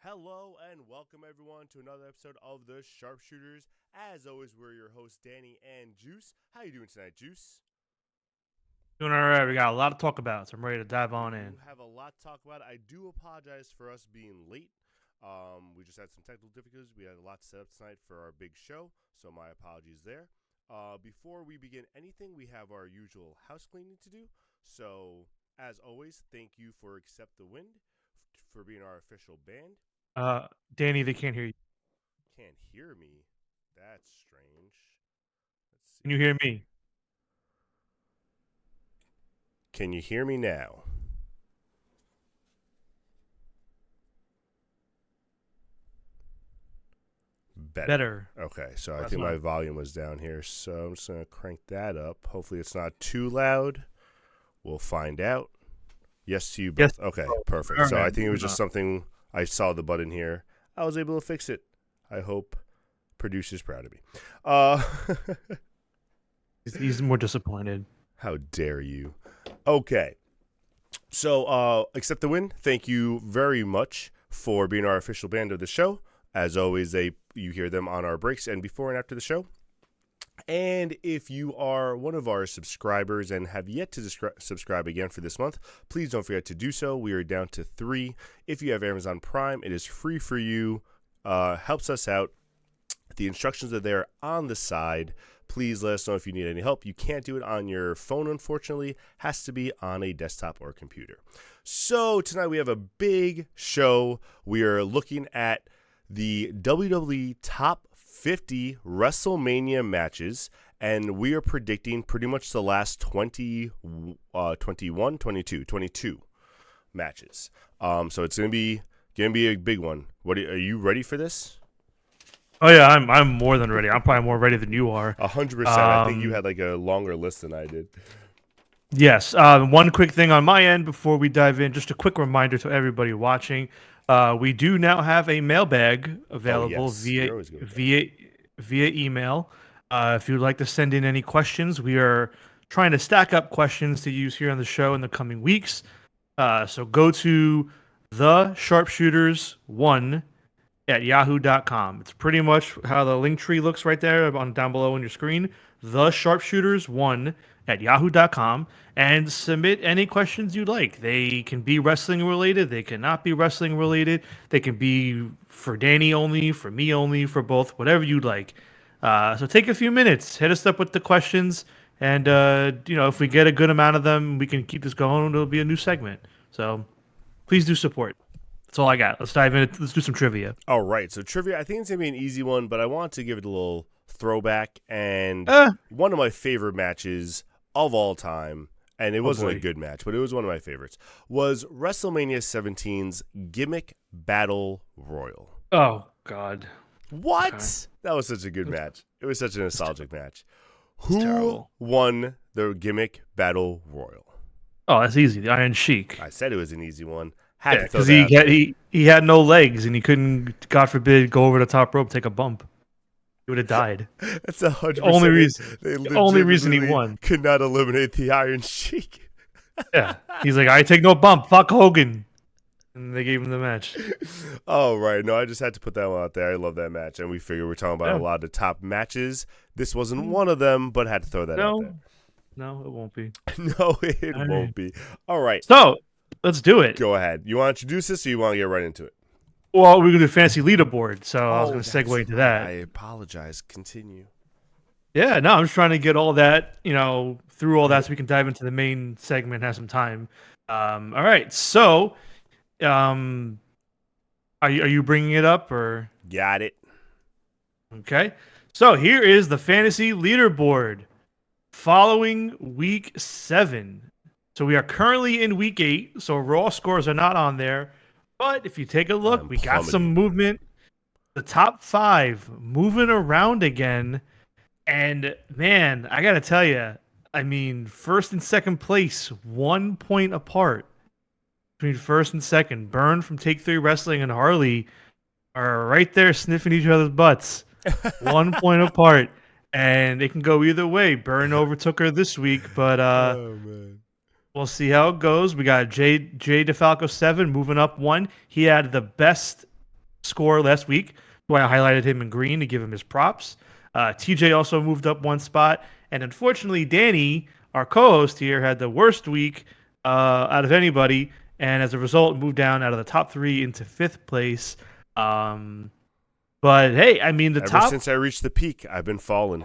Hello and welcome everyone to another episode of the SharpSHOOTers. As always, we're your hosts, Danny and Juice. How you doing tonight, Juice? Doing all right. We got a lot to talk about, so I'm ready to dive on in. We have a lot to talk about. I do apologize for us being late. We just had some technical difficulties. We had a lot to set up tonight for our big show, so my apologies there. Before we begin anything, we have our usual house cleaning to do. So, as always, thank you for Accept the Wind for being our official band. Danny, they can't hear you. Can't hear me. That's strange. Let's see. Can you hear me? Can you hear me now? Better. Okay, so That's I think my fine. volume was down here, so I'm just going to crank that up. Hopefully it's not too loud. We'll find out. Yes to you both. Yes. Okay, perfect. All So I right, think it was moving just on. something, I saw the button here. I was able to fix it. I hope producer's proud of me. He's more disappointed. How dare you? Okay. So, Accept the Win, thank you very much for being our official band of the show. As always, you hear them on our breaks and before and after the show. And if you are one of our subscribers and have yet to subscribe again for this month, please don't forget to do so. We are down to 3. If you have Amazon Prime, it is free for you. Helps us out. The instructions are there on the side. Please let us know if you need any help. You can't do it on your phone, unfortunately. Has to be on a desktop or computer. So tonight we have a big show. We are looking at the WWE Top 50 WrestleMania matches, and we are predicting pretty much the last 22 matches. So it's gonna be a big one. Are you ready for this? Oh yeah, I'm more than ready. I'm probably more ready than you are. 100%. I think you had like a longer list than I did. Yes. One quick thing on my end before we dive in, just a quick reminder to everybody watching. We do now have a mailbag available You're always good with that. via email. If you'd like to send in any questions, we are trying to stack up questions to use here on the show in the coming weeks. So go to the SharpShooters1 at yahoo.com. It's pretty much how the link tree looks right there down below on your screen. The SharpShooters1 at yahoo.com, and submit any questions you'd like. They can be wrestling related, they cannot be wrestling related, they can be for Danny only, for me only, for both, whatever you'd like. So take a few minutes, hit us up with the questions, and if we get a good amount of them, we can keep this going. It'll be a new segment. So please do support. That's all I got. Let's dive in. Let's do some trivia. All right. So trivia, I think it's going to be an easy one, but I want to give it a little throwback. And one of my favorite matches of all time, and it wasn't a good match, but it was one of my favorites, was WrestleMania 17's Gimmick Battle Royal. Oh, God. What? Okay. That was such a good match. It was such a nostalgic match. Who terrible. Won the Gimmick Battle Royal? Oh, that's easy. The Iron Sheik. I said it was an easy one. Because he had no legs and he couldn't, God forbid, go over the top rope, take a bump. He would have died. That's 100%. The only reason he won. Could not eliminate the Iron Sheik. Yeah. He's like, I take no bump. Fuck Hogan. And they gave him the match. Oh, right. No, I just had to put that one out there. I love that match. And we figure we're talking about a lot of the top matches. This wasn't one of them, but had to throw that out there. No, it won't be. No, it won't be. All right. So, let's do it. Go ahead. You want to introduce this or you want to get right into it? Well, we're going to do fancy leaderboard, so I was going to segue into that. I apologize. Continue. Yeah, no, I'm just trying to get all that, through all that so we can dive into the main segment and have some time. All right, so, are you bringing it up or? Got it. Okay, so here is the fantasy leaderboard following week 7. So we are currently in week 8, so Raw scores are not on there. But if you take a look, we got some movement. The top 5 moving around again. And, man, I got to tell you, I mean, first and second place, 1 point apart between first and second. Burn from Take 3 Wrestling and Harley are right there sniffing each other's butts. 1 point apart. And it can go either way. Burn overtook her this week, but Oh, man. we'll see how it goes. We got Jay DeFalco 7 moving up 1. He had the best score last week. Why I highlighted him in green to give him his props. TJ also moved up one spot. And unfortunately, Danny, our co-host here, had the worst week out of anybody. And as a result, moved down out of the top 3 into 5th place. But hey, I mean, Ever since I reached the peak, I've been falling.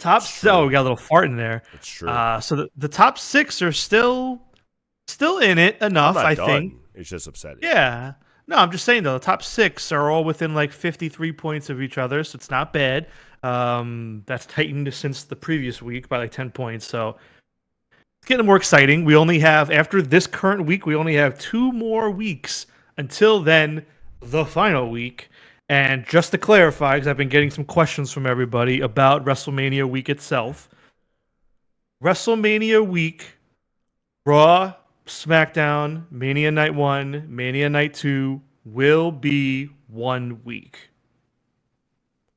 top. So we got a little fart in there. It's true. So the top 6 are still in it enough. I'm not I done. think. It's just upsetting. Yeah. No, I'm just saying though, the top 6 are all within like 53 points of each other, so it's not bad. That's tightened since the previous week by like 10 points. So it's getting more exciting. We only have, after this current week, we only have 2 more weeks until then, the final week. And just to clarify, because I've been getting some questions from everybody about WrestleMania week itself. WrestleMania week, Raw, SmackDown, Mania Night 1, Mania Night 2 will be 1 week.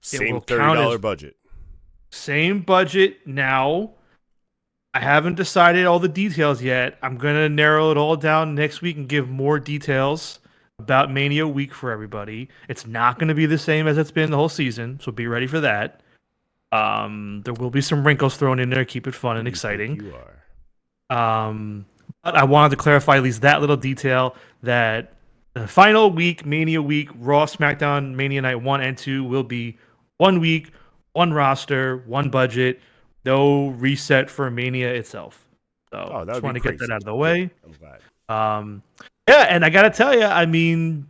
Same $30 budget. Same budget now. I haven't decided all the details yet. I'm going to narrow it all down next week and give more details about Mania week for everybody. It's not going to be the same as it's been the whole season, so be ready for that. There will be some wrinkles thrown in there, keep it fun and exciting. You are. But I wanted to clarify at least that little detail that the final week, Mania week, Raw, SmackDown, Mania Night 1 and 2 will be 1 week, 1 roster, 1 budget, no reset for Mania itself. So just want to get that out of the way. I'm glad. Yeah, and I gotta tell you, I mean,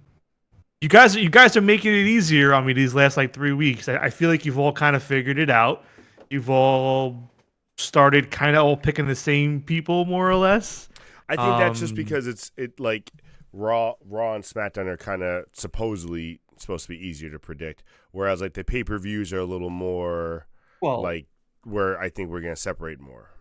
you guys are making it easier on me these last like 3 weeks. I feel like you've all kind of figured it out. You've all started kind of all picking the same people more or less. I think that's just because it like Raw and SmackDown are kind of supposedly supposed to be easier to predict, whereas like the pay-per-views are a little more like where I think we're gonna separate more.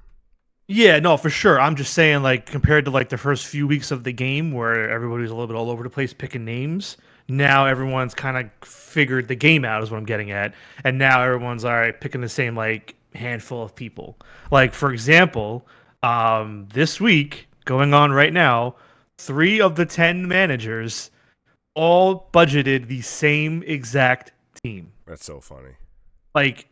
Yeah, no, for sure. I'm just saying, like, compared to like the first few weeks of the game where everybody was a little bit all over the place picking names, now everyone's kind of figured the game out is what I'm getting at. And now everyone's all right picking the same like handful of people. Like, for example, this week going on right now, 3 of the 10 managers all budgeted the same exact team. That's so funny. Like,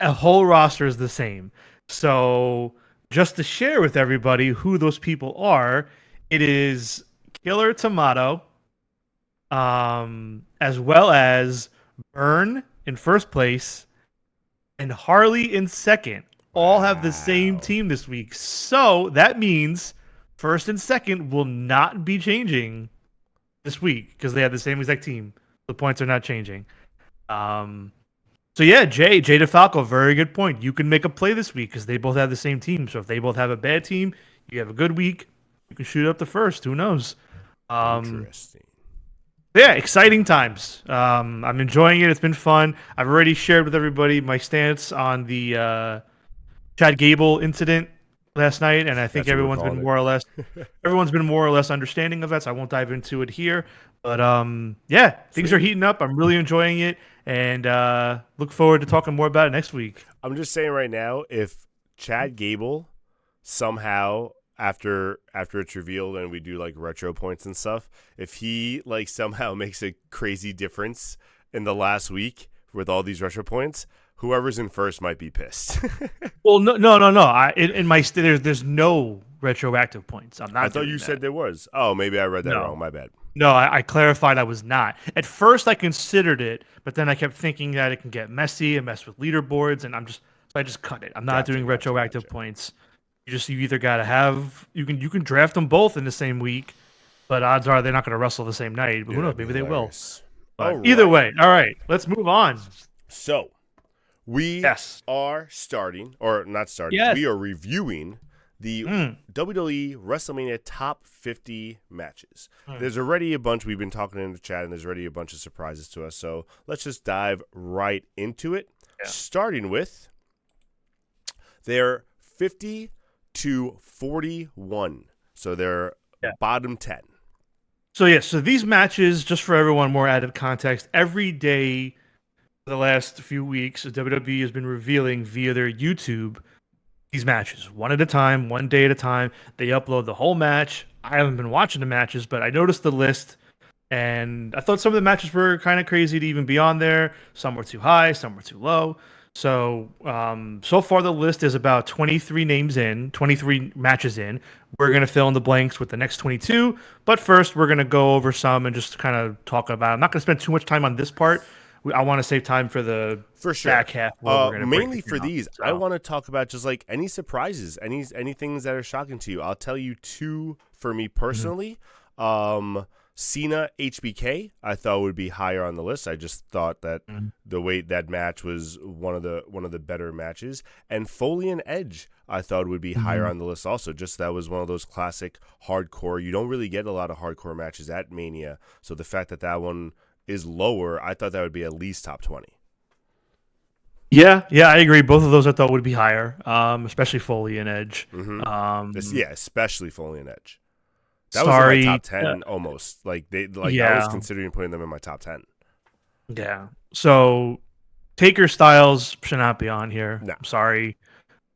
a whole roster is the same. So just to share with everybody who those people are, it is Killer Tomato, as well as Burn in first place, and Harley in second. All have the same team this week. So that means first and second will not be changing this week because they have the same exact team. The points are not changing. So yeah, Jay DeFalco, very good point. You can make a play this week because they both have the same team. So if they both have a bad team, you have a good week, you can shoot up the first. Who knows? Interesting. Yeah, exciting times. I'm enjoying it. It's been fun. I've already shared with everybody my stance on the Chad Gable incident last night, and I think everyone's been more or less understanding of that. So I won't dive into it here. But yeah, things are heating up. I'm really enjoying it, and look forward to talking more about it next week. I'm just saying right now, if Chad Gable somehow after it's revealed and we do like retro points and stuff, if he like somehow makes a crazy difference in the last week with all these retro points, whoever's in first might be pissed. Well, no. In my there's no retroactive points. I'm not. I thought you said there was. Oh, maybe I read that wrong. My bad. No, I clarified I was not. At first, I considered it, but then I kept thinking that it can get messy and mess with leaderboards, and I just cut it. I'm not doing retroactive points. You either gotta have you can draft them both in the same week, but odds are they're not gonna wrestle the same night. But who knows? Maybe they will. But either way, all right. Let's move on. So we are starting, or not starting. Yes. We are reviewing the WWE WrestleMania top 50 matches. There's already a bunch. We've been talking in the chat, and there's already a bunch of surprises to us. So let's just dive right into it, starting with their 50 to 41. So they're bottom 10. So these matches, just for everyone, more added context, every day for the last few weeks, WWE has been revealing via their YouTube these matches, one at a time, one day at a time. They upload the whole match. I haven't been watching the matches, but I noticed the list And I thought some of the matches were kind of crazy to even be on there. Some were too high, some were too low. So far the list is about 23 names in, 23 matches in. We're gonna fill in the blanks with the next 22. But first, we're gonna go over some and just kind of talk about. I'm not gonna spend too much time on this part. I want to save time for the For sure. back half where we're gonna break Mainly it for down. these, I So, want to talk about just like any surprises, any things that are shocking to you. I'll tell you two for me mhm, personally. Cena HBK, I thought would be higher on the list. I just thought that mhm, the way that match was one of the better matches, and Foley and Edge, I thought would be higher mhm. on the list also. Just that was one of those classic hardcore. You don't really get a lot of hardcore matches at Mania, so the fact that that one is lower, I thought that would be at least top 20. Yeah, I agree. Both of those I thought would be higher, especially Foley and Edge. Mm-hmm. Um, Yeah, especially Foley and Edge. That was in my top sorry, 10 almost. Like I was yeah, considering putting them in my top 10. yeah. So Taker Styles should not be on here. No. I'm sorry.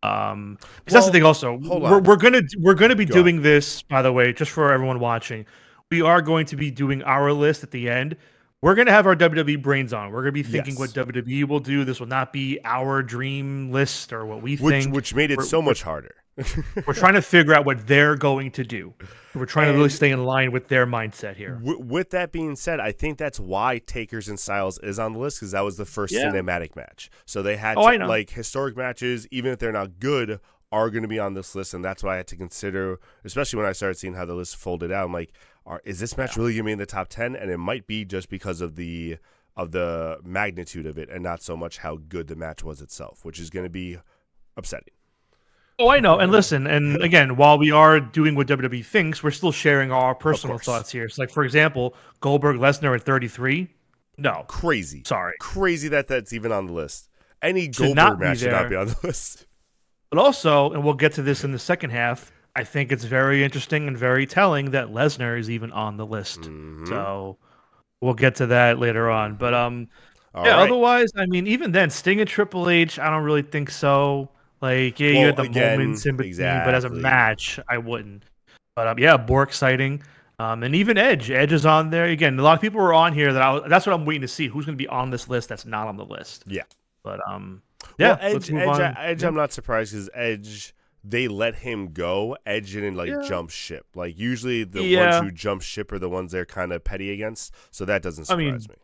Because that's the Well, thing. Also, hold we're on. we're gonna be Go ahead. doing this. By the way, just for everyone watching, we are going to be doing our list at the end. We're gonna have our WWE brains on. We're gonna be thinking what Yes. WWE will do. This will not be our dream list or what we Which think. which made it We're so we're, much harder. we're trying to figure out what they're going to do. We're trying to really And stay in line with their mindset here. with that being said, I think that's why Takers and Styles is on the list because that was the first Yeah. cinematic match. So they had Oh, to I know. like historic matches, even if they're not good, are going to be on this list, and that's why I had to consider, especially when I started seeing how the list folded out. I'm like, is this match really going to be in the top 10? And it might be just because of the magnitude of it, and not so much how good the match was itself, which is going to be upsetting. Oh, I know. And listen, and again, while we are doing what WWE thinks, we're still sharing our Of personal course. thoughts here. So, like, for example, Goldberg Lesnar at 33. No, Crazy. sorry. Crazy that that's even on the list. Any Should Goldberg not be match should not there. be on the list. But also, and we'll get to this in the second half, I think it's very interesting and very telling that Lesnar is even on the list. Mm-hmm. So we'll get to that later on. But Mm-hmm. All yeah, right. otherwise, I mean, even then, Sting and Triple H, I don't really think so. Like, yeah, you Well, had the moments again, in between, but as a exactly. match, I wouldn't. But yeah, more exciting. And even Edge, Edge is on there again. A lot of people were on here that's what I'm waiting to see. Who's going to be on this list that's not on the list. Yeah. But Well, yeah, let's move on. Edge, Yeah, I'm not surprised because Edge, they let him go. Edge didn't like yeah, jump ship. Like usually the ones yeah. who jump ship are the ones they're kind of petty against. So that doesn't I surprise mean, me.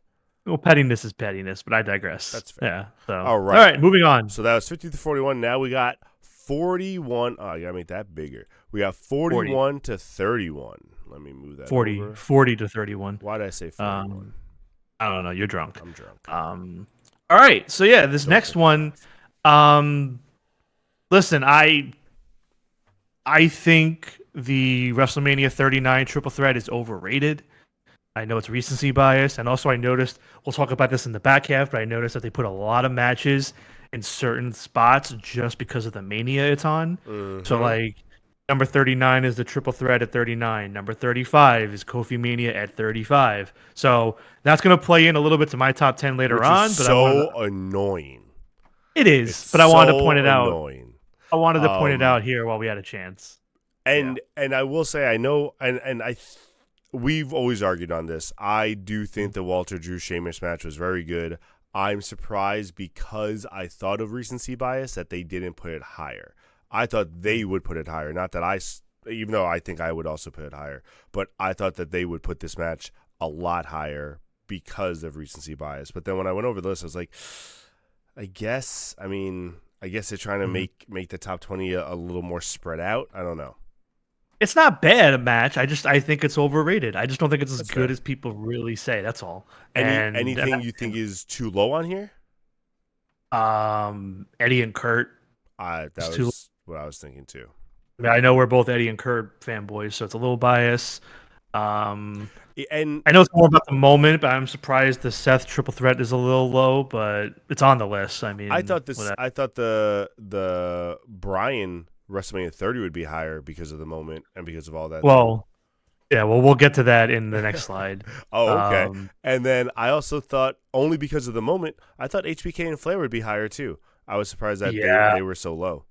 well, pettiness is pettiness, but I digress. That's fair. Yeah. So All all right. right, moving on. So that was 50 to 41. Now we got 41. Oh, you gotta make that bigger. We got 40, 41 to 31. Let me move that 40, over. 40 to 31. Why did I say 41? Um, I don't know. You're drunk. I'm drunk. All right. So yeah, this Don't next put me on. one. Um, listen, I think the WrestleMania 39 Triple Threat is overrated. I know it's recency bias, and also I noticed we'll talk about this in the back half, but I noticed that they put a lot of matches in certain spots just because of the Mania it's on. So Mm-hmm. like number 39 is the Triple Threat at 39. Number 35 is Kofi Mania at 35. So that's gonna play in a little bit to my top 10 later Which is on, but I wanted so annoying. it It's is, but I wanted to point so it out. annoying. I wanted to point it Um, out here while we had a chance. Yeah. and I will say I know, we've always argued on this. I do think the Walter Drew Sheamus match was very good. I'm surprised because I thought of recency bias that they didn't put it higher. I thought they would put it higher. Not that even though I think I would also put it higher, but I thought that they would put this match a lot higher because of recency bias. But then when I went over the list, I was like, I guess they're trying to Mhm. make the top 20 a little more spread out. I don't know. It's not bad a match. I think it's overrated. I just don't think it's as That's good fair. as people really say. That's all. And Anything you think is too low on here? Eddie and Kurt is That too. was what I was thinking too. I mean, I know we're both Eddie and Kurt fanboys, so it's a little bias. Um, And I know it's more about the moment, but I'm surprised the Seth triple threat is a little low, but it's on the list. I mean, whatever. I thought the Brian WrestleMania 30 would be higher because of the moment and because of all that too. Well, yeah, well, we'll get to that in the next slide. Oh, okay. Um, And then I also thought only because of the moment, I thought HBK and Flair would be higher too. I was surprised that yeah, they were so low.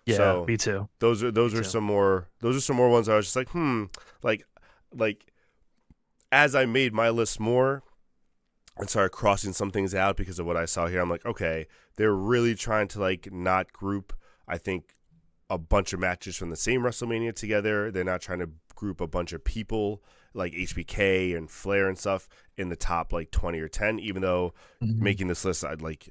yeah, So me too. those Me are too. some more ones I was just like like as I made my list more and started crossing some things out because of what I saw here, I'm like, okay, they're really trying to like not group, I think, a bunch of matches from the same WrestleMania together. They're not trying to group a bunch of people like HBK and Flair and stuff in the top like 20 or 10, even though making this list, I'd like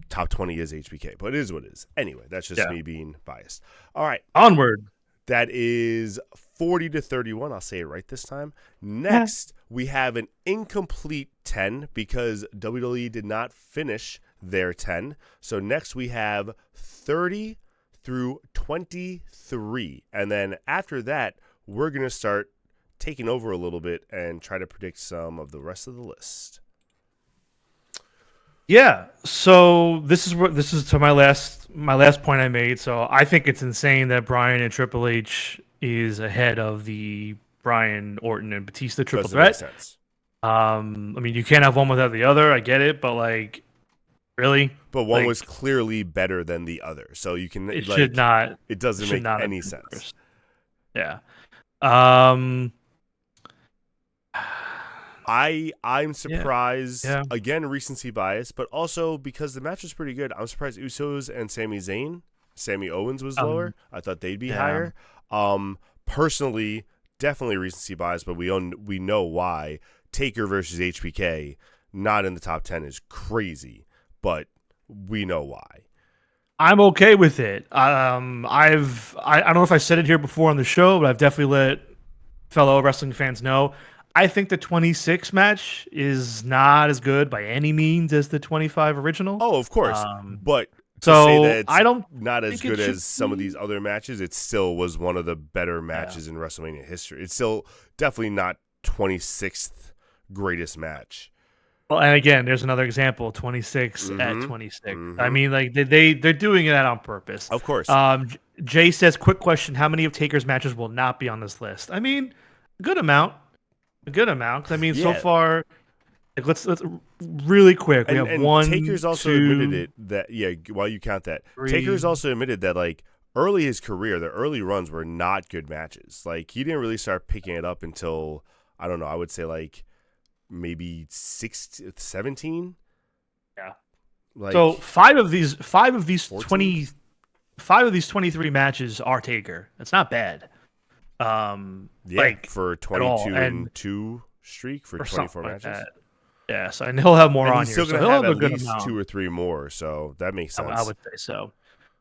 top 20 is HBK, but it is what it is. Anyway, that's just me being biased. All right. Onward. That is 40-31. I'll say it right this time. Next, we have an incomplete 10 because WWE did not finish their 10. So next we have 30 through 23. And then after that, we're going to start taking over a little bit and try to predict some of the rest of the list. Yeah. So this is to my last point I made. So I think it's insane that Bryan and Triple H is ahead of the Bryan, Orton, and Batista triple threat. Sense. I mean, you can't have one without the other. I get it, but like, really? But one was clearly better than the other, so you can. It should not. It doesn't make any sense. Yeah. I'm surprised, Yeah. again, recency bias, but also because the match was pretty good. I'm surprised Usos and Sami Owens was lower. I thought they'd be higher. Personally, definitely recency bias, but we know why. Taker versus HBK, not in the top 10 is crazy, but we know why. I'm okay with it. I don't know if I said it here before on the show, but I've definitely let fellow wrestling fans know. I think the 26 match is not as good by any means as the 25 original. Oh, of course. But to so say that it's I don't not as good as some of these other matches, it still was one of the better matches in WrestleMania history. It's still definitely not 26th greatest match. Well, and again, there's another example, 26 at 26. I mean, like they're doing that on purpose. Of course. Jay says, quick question, how many of Taker's matches will not be on this list? I mean, a good amount. I mean, so far, like, let's really quick. We have one. Taker's also admitted it that while you count that, 3. Taker's also admitted that like early his career, the early runs were not good matches. Like he didn't really start picking it up until I don't know. I would say like maybe 17. Yeah. Like so five of these 14? 23 matches are Taker. That's not bad. For 22 and 2 streak for 24 matches. Like yeah, so and he'll have more on he's here. Still gonna have at least 2 or 3 more, so that makes sense. I would say so.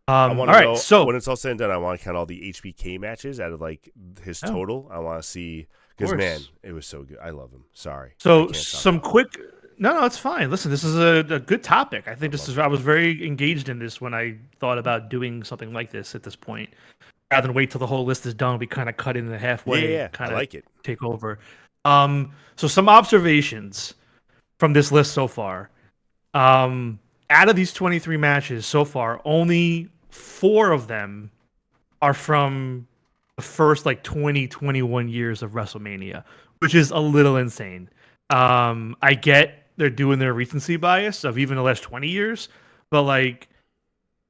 I want to know, so when it's all said and done, I want to count all the HBK matches out of like his total. I want to see because man, it was so good. I love him. Sorry. So some quick. No, it's fine. Listen, this is a good topic. I think I was very engaged in this when I thought about doing something like this at this point. Rather than wait till the whole list is done, we kind of cut in the halfway. Yeah, I like it. Take over. So some observations from this list so far. Out of these 23 matches so far, only 4 of them are from the first like 21 years of WrestleMania, which is a little insane. I get they're doing their recency bias of even the last 20 years, but like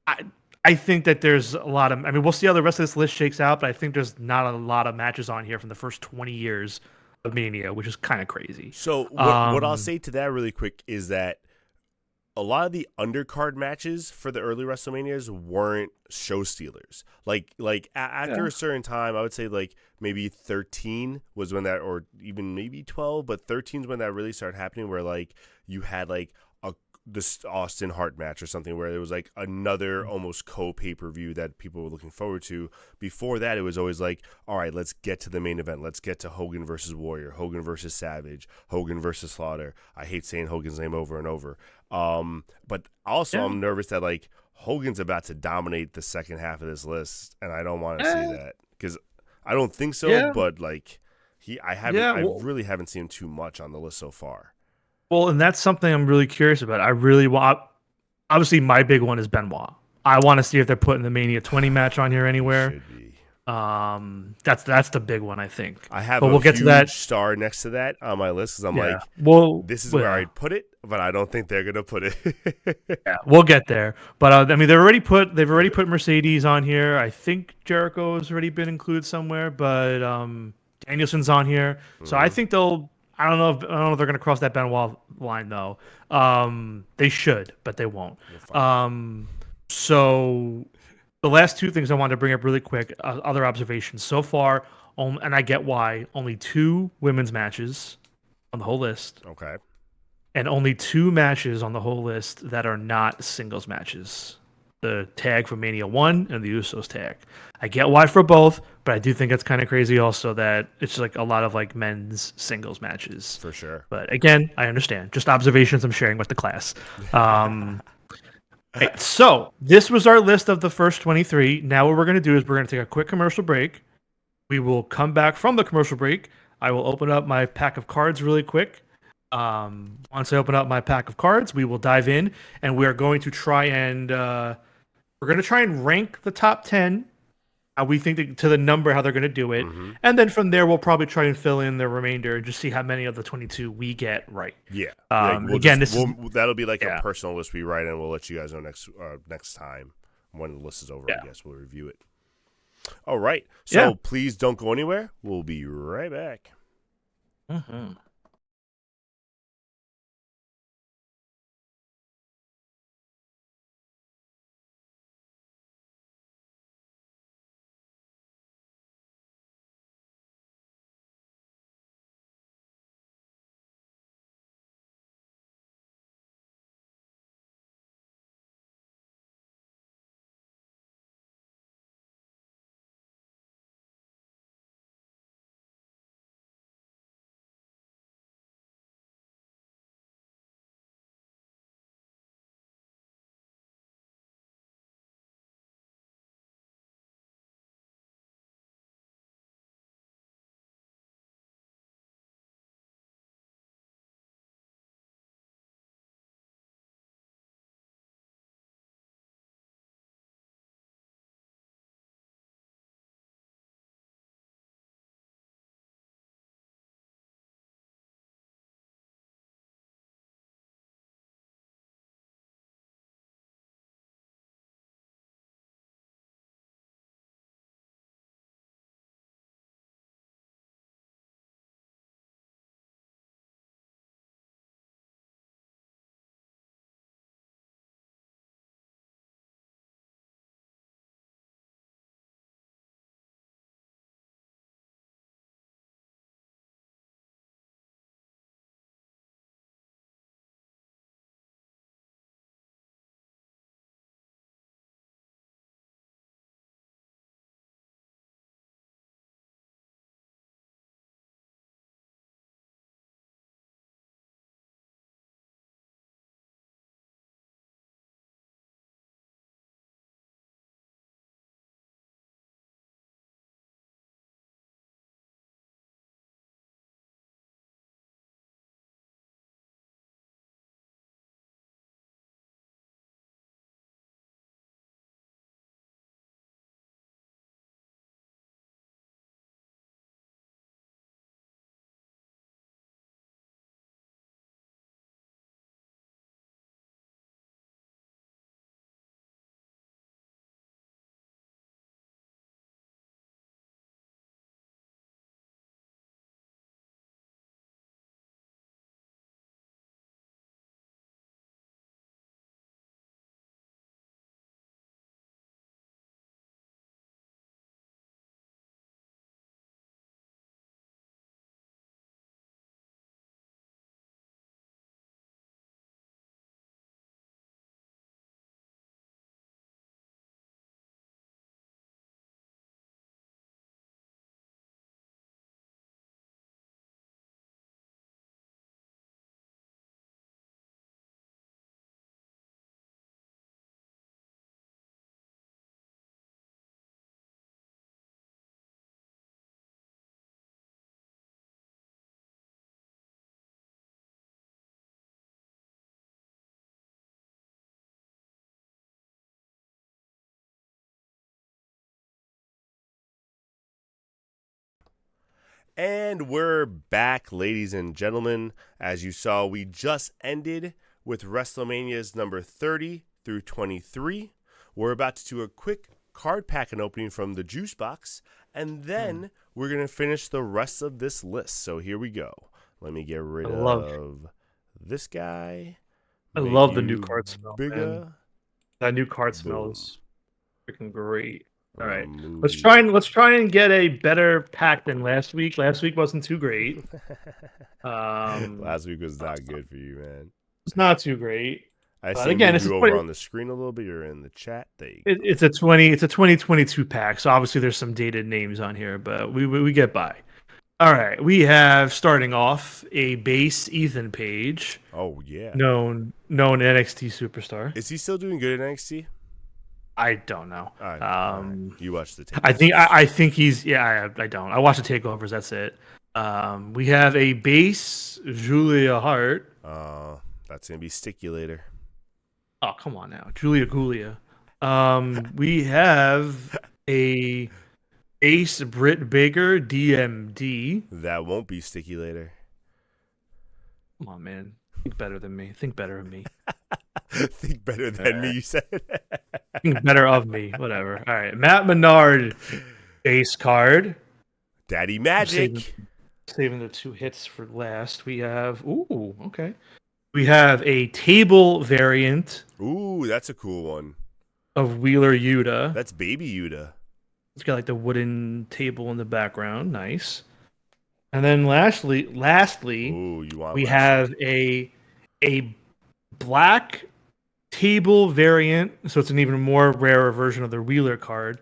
I think that there's a lot of. I mean, we'll see how the rest of this list shakes out, but I think there's not a lot of matches on here from the first 20 years of Mania, which is kind of crazy. So what I'll say to that really quick is that a lot of the undercard matches for the early WrestleManias weren't show stealers. Like after a certain time, I would say like maybe 13 was when that, or even maybe 12, but 13 is when that really started happening, where like you had like this Austin Hart match or something where there was like another almost co-pay-per-view that people were looking forward to. Before that, it was always like, all right, let's get to the main event. Let's get to Hogan versus Warrior, Hogan versus Savage, Hogan versus Slaughter. I hate saying Hogan's name over and over. But also I'm nervous that like Hogan's about to dominate the second half of this list, and I don't want to see that because I don't think so, but like I really haven't seen him too much on the list so far. Well, and that's something I'm really curious about. I really want. Obviously, my big one is Benoit. I want to see if they're putting the Mania 20 match on here anywhere. Should be. That's the big one, I think. I have we'll get to that star next to that on my list because I'm like, this is where I'd put it, but I don't think they're gonna put it. Yeah, we'll get there. But I mean, they've already put Mercedes on here. I think Jericho has already been included somewhere, but Danielson's on here, so I think they'll I don't know if they're gonna cross that Benoit line though. They should, but they won't. We'll find out. So the last two things I wanted to bring up really quick. Other observations so far, and I get why. Only two women's matches on the whole list, Okay. and only two matches on the whole list that are not singles matches. The tag for Mania 1 and the Usos tag. I get why for both, but I do think it's kind of crazy also that it's like a lot of like men's singles matches. For sure. But again, I understand. Just observations I'm sharing with the class. Right, so this was our list of the first 23. Now what we're going to do is we're going to take a quick commercial break. We will come back from the commercial break. I will open up my pack of cards really quick. Once I open up my pack of cards, we will dive in, and we are going to try and rank the top 10. How we think to the number how they're going to do it, and then from there we'll probably try and fill in the remainder and just see how many of the 22 we get right. Yeah. That'll be like a personal list we write, and we'll let you guys know next time when the list is over. I guess we'll review it. All right. So please don't go anywhere. We'll be right back. Mm-hmm. And we're back, ladies and gentlemen. As you saw, we just ended with WrestleMania's number 30 through 23. We're about to do a quick card packing opening from the juice box, and then we're going to finish the rest of this list. So here we go. Let me get rid I love of this guy. I Make love the new you card smell, man. bigger. That new card Boom. smells freaking great. All right. Remove. Let's try and get a better pack than last week. Last week wasn't too great. Last week was not good for you, man. It's not too great. I But see again, move you over on the screen a little bit. You're in the chat. There you go. it's a 2022 pack. So obviously there's some dated names on here, but we get by. All right. We have starting off a base Ethan Page, Oh yeah. known NXT superstar. Is he still doing good at NXT? I don't know. All right. You watch the tape. I think he's I don't. I watch the takeovers. That's it. We have a base Julia Hart. That's gonna be sticky later. Oh come on now, Julia Gulia. We have a base Britt Baker DMD. That won't be sticky later. Come on, man. Think better than me. Think better of me. Think better than me, you said. Think better of me. Whatever. All right. Matt Menard base card. Daddy Magic. Saving the two hits for last. We have okay. We have a table variant Ooh, that's a cool one. of Wheeler Yuta. That's Baby Yuta. It's got like the wooden table in the background. Nice. And then lastly, Ooh, you want we have a black table variant. So it's an even more rarer version of the Wheeler card.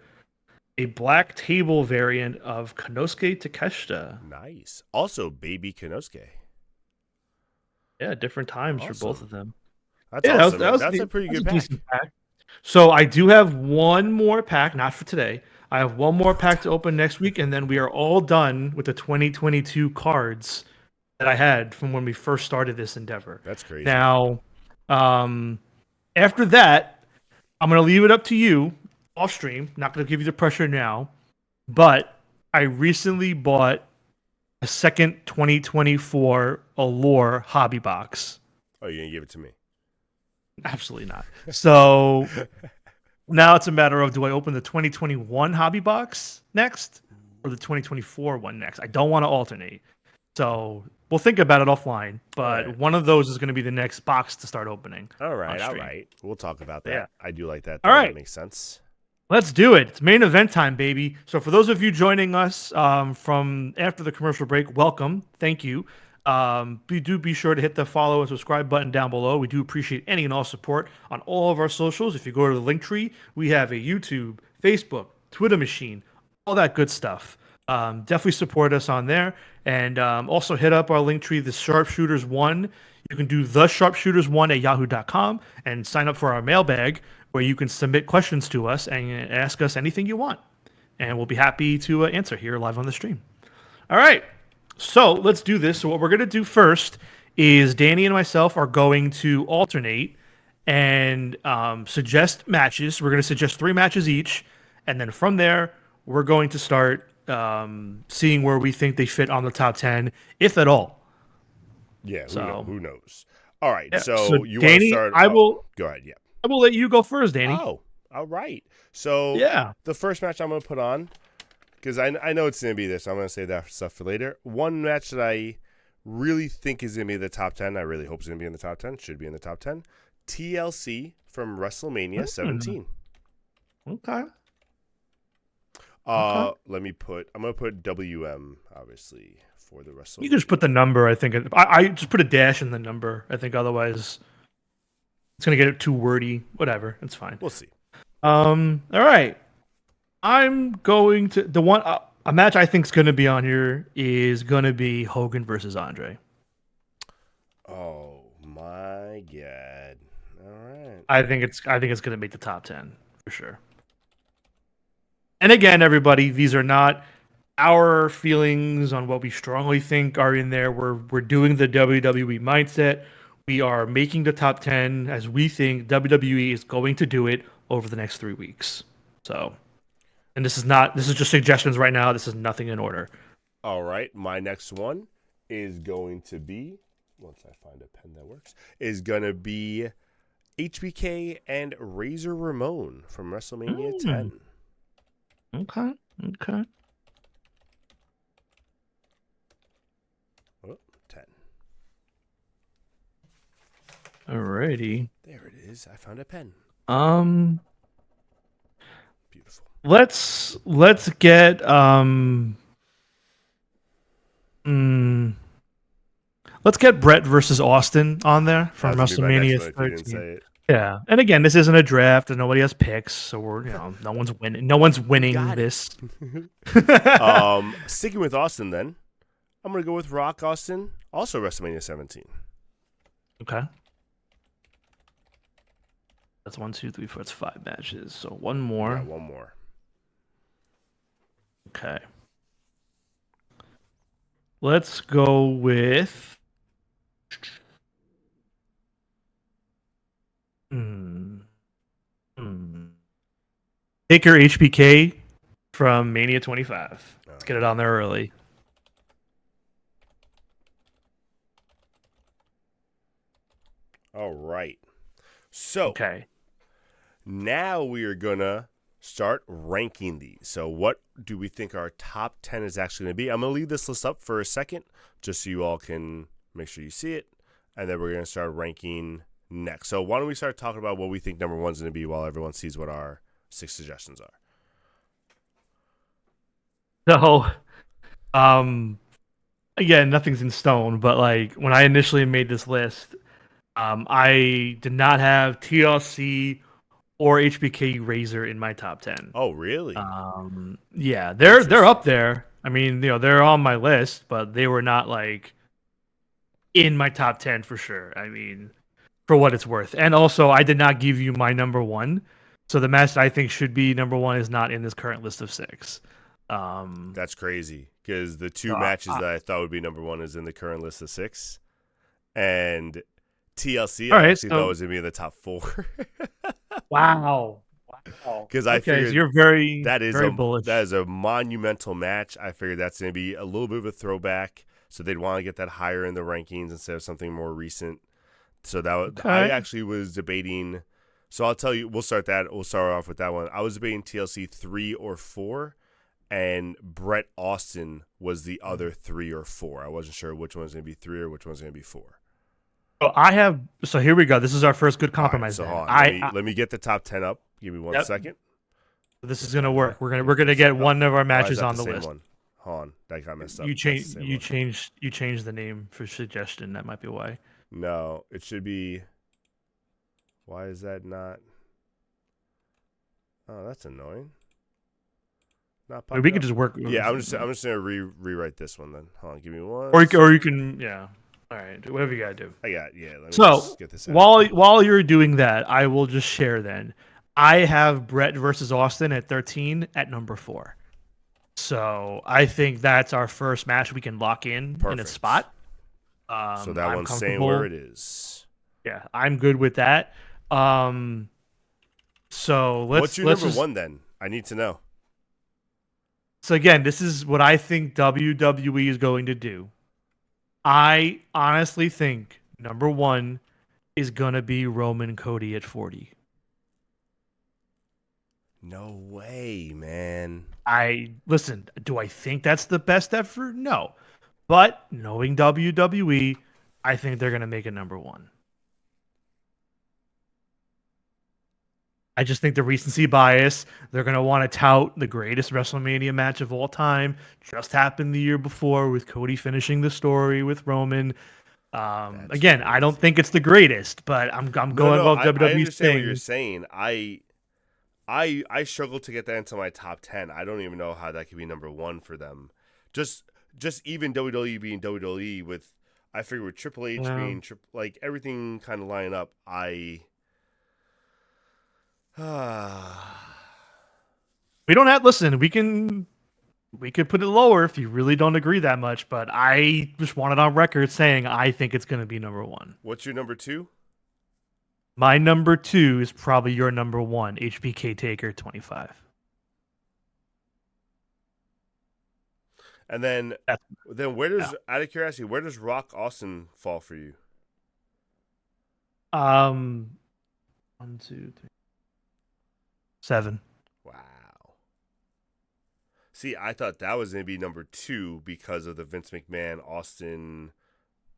A black table variant of Konosuke Takeshita. Nice. Also, Baby Konosuke. Yeah, different times Awesome. for both of them. That's awesome. That's a pretty good pack. So I do have one more pack, not for today. I have one more pack to open next week, and then we are all done with the 2022 cards that I had from when we first started this endeavor. That's crazy. Now, after that, I'm going to leave it up to you off stream. Not going to give you the pressure now, but I recently bought a second 2024 Allure hobby box. Oh, you're going to give it to me? Absolutely not. So now it's a matter of, do I open the 2021 hobby box next or the 2024 one next? I don't want to alternate. So we'll think about it offline, but one of those is going to be the next box to start opening. All right. We'll talk about that. Yeah. I do like that. All right. That makes sense. Let's do it. It's main event time, baby. So for those of you joining us from after the commercial break, welcome. Thank you. Be sure to hit the follow and subscribe button down below. We do appreciate any and all support on all of our socials. If you go to the link tree, we have a YouTube, Facebook, Twitter machine, all that good stuff. Definitely support us on there. And also hit up our link tree, the SharpSHOOTers 1. You can do the SharpSHOOTers1 at yahoo.com and sign up for our mailbag where you can submit questions to us and ask us anything you want. And we'll be happy to answer here live on the stream. All right. So let's do this. So what we're going to do first is Danny and myself are going to alternate and suggest matches. We're going to suggest 3 matches each. And then from there, we're going to start seeing where we think they fit on the top 10, if at all. Yeah, who knows? All right, yeah, so you Danny, want to start? Go ahead, yeah. I will let you go first, Danny. Oh, all right. So the first match I'm going to put on, because I know it's going to be this. I'm going to save that stuff for later. One match that I really think is going to be the top 10. I really hope it's going to be in the top 10. Should be in the top 10. TLC from WrestleMania 17. Okay. I'm going to put WM, obviously, for the WrestleMania. You can just put the number, I think. I just put a dash in the number. I think otherwise it's going to get it too wordy. Whatever. It's fine. We'll see. All right. I'm going to the one a match I think is going to be on here is going to be Hogan versus Andre. Oh my god! All right. I think it's going to make the top 10 for sure. And again, everybody, these are not our feelings on what we strongly think are in there. We're doing the WWE mindset. We are making the top 10 as we think WWE is going to do it over the next 3 weeks. So. And this is just suggestions right now. This is nothing in order. All right. My next one is going to be, once I find a pen that works, is going to be HBK and Razor Ramon from WrestleMania 10. Okay. Oh, 10. Alrighty. There it is. I found a pen. Um, Beautiful. let's get mm, let's get Brett versus Austin on there That from was gonna be my next WrestleMania one if you didn't 13. say it. Yeah, and again, this isn't a draft, and nobody has picks, so we're no one's winning. No one's You winning got it. this. Sticking with Austin, then I'm gonna go with Rock Austin, also WrestleMania 17. Okay. That's 1, 2, 3, 4. It's 5 matches. So one more. Yeah, one more. Okay. Let's go with. Hmm. Taker HBK from Mania 25. Let's get it on there early. All right. So Okay. now we are gonna start ranking these. So what do we think our top 10 is actually gonna be? I'm gonna leave this list up for a second, just so you all can make sure you see it, and then we're gonna start ranking next. So why don't we start talking about what we think number one's gonna be while everyone sees what our 6 suggestions are. So, again, nothing's in stone, but like when I initially made this list, I did not have TLC or HBK Razor in my top 10. Oh, really? Yeah, they're up there. I mean, they're on my list, but they were not like in my top 10 for sure. I mean, for what it's worth. And also, I did not give you my number one. So the match that I think should be number one is not in this current list of 6. That's crazy, because the two So matches that I thought would be number one is in the current list of 6, and TLC all I right, actually thought was gonna be in the top 4. wow. Because I Okay, so figured you're very, that is very bullish. a monumental match. I figured that's going to be a little bit of a throwback, so they'd want to get that higher in the rankings instead of something more recent. So that was, Okay. I actually was debating. So I'll tell you, we'll start off with that one. I was debating TLC 3 or 4, and Bret Austin was the other 3 or 4. I wasn't sure which one's going to be 3 or which one's going to be 4. So here we go. This is our first good compromise. All right, so then. hold on. Let me get the top 10 up. Give me one Yep. second. This is gonna work. We're gonna get one of our matches Why on is the that the same list. one? Hold on, that got messed up. You That's change the same you one. changed the name for suggestion. That might be why. No, it should be. Why is that not? Oh, that's annoying. Not I mean, popping we could up. just work. Yeah, I'm just gonna rewrite this one then. Hold on, give me one. or you can yeah. All right, whatever you gotta do. I got Let me So just get this out. while you're doing that, I will just share then. I have Brett versus Austin at 13 at number 4. So I think that's our first match we can lock in a Perfect. spot. So that I'm one's staying where it is. Yeah, I'm good with that. So What's your number one then? I need to know. So again, this is what I think WWE is going to do. I honestly think number 1 is gonna be Roman Cody at 40. No way, man. Listen, do I think that's the best effort? No. But knowing WWE, I think they're gonna make it number 1. I just think the recency bias, they're going to want to tout the greatest WrestleMania match of all time. Just happened the year before with Cody finishing the story with Roman. Again, I don't think it's the greatest, but I'm going off WWE's I understand thing. what you're saying. I struggle to get that into my top 10. I don't even know how that could be number 1 for them. Just even WWE being WWE with, I figure with Triple H being like everything kind of lining up. We don't have we could put it lower if you really don't agree that much, but I just want it on record saying I think it's going to be number 1. What's your number 2? My number 2 is probably your number 1, HBK Taker 25. And then where does, out of curiosity, where does Rock Austin fall for you? 1, 2, 3, 7. Wow. See, I thought that was going to be number 2 because of the Vince McMahon Austin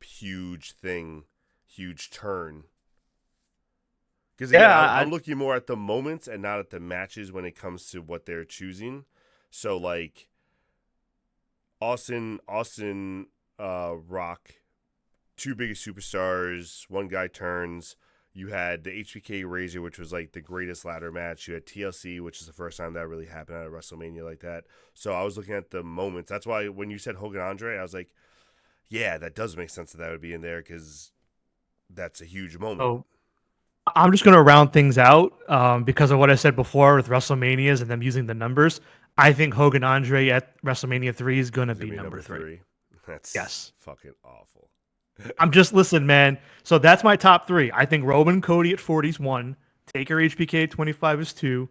huge thing, huge turn. Because again, Yeah, I'm looking more at the moments and not at the matches when it comes to what they're choosing. So like Austin, Rock, two biggest superstars. One guy turns. You had the HBK Razor, which was like the greatest ladder match. You had TLC, which is the first time that really happened at a WrestleMania like that. So I was looking at the moments. That's why when you said Hogan Andre, I was like, yeah, that does make sense that would be in there because that's a huge moment. so I'm just going to round things out because of what I said before with WrestleManias and them using the numbers. I think Hogan Andre at WrestleMania 3 is going to be number 3. That's Yes. fucking awful. I'm just listen, man. So that's my top 3. I think Roman Cody at 40 is 1, Taker HBK at 25 is 2,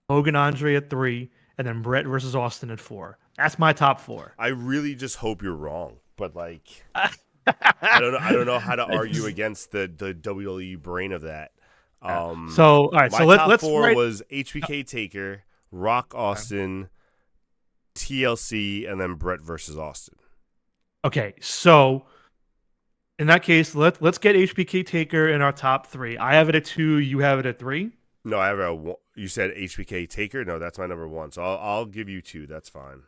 Hogan Andre at 3, and then Brett versus Austin at 4. That's my top 4. I really just hope you're wrong, but like I don't know how to argue against the WWE brain of that. So all right, my so top let's 4 was HBK Taker, Rock Austin, TLC, and then Brett versus Austin. Okay, so in that case, let's get HBK Taker in our top 3. I have it at 2. You have it at 3. No, I have you said HBK Taker. No, that's my number 1. So I'll give you 2. That's fine.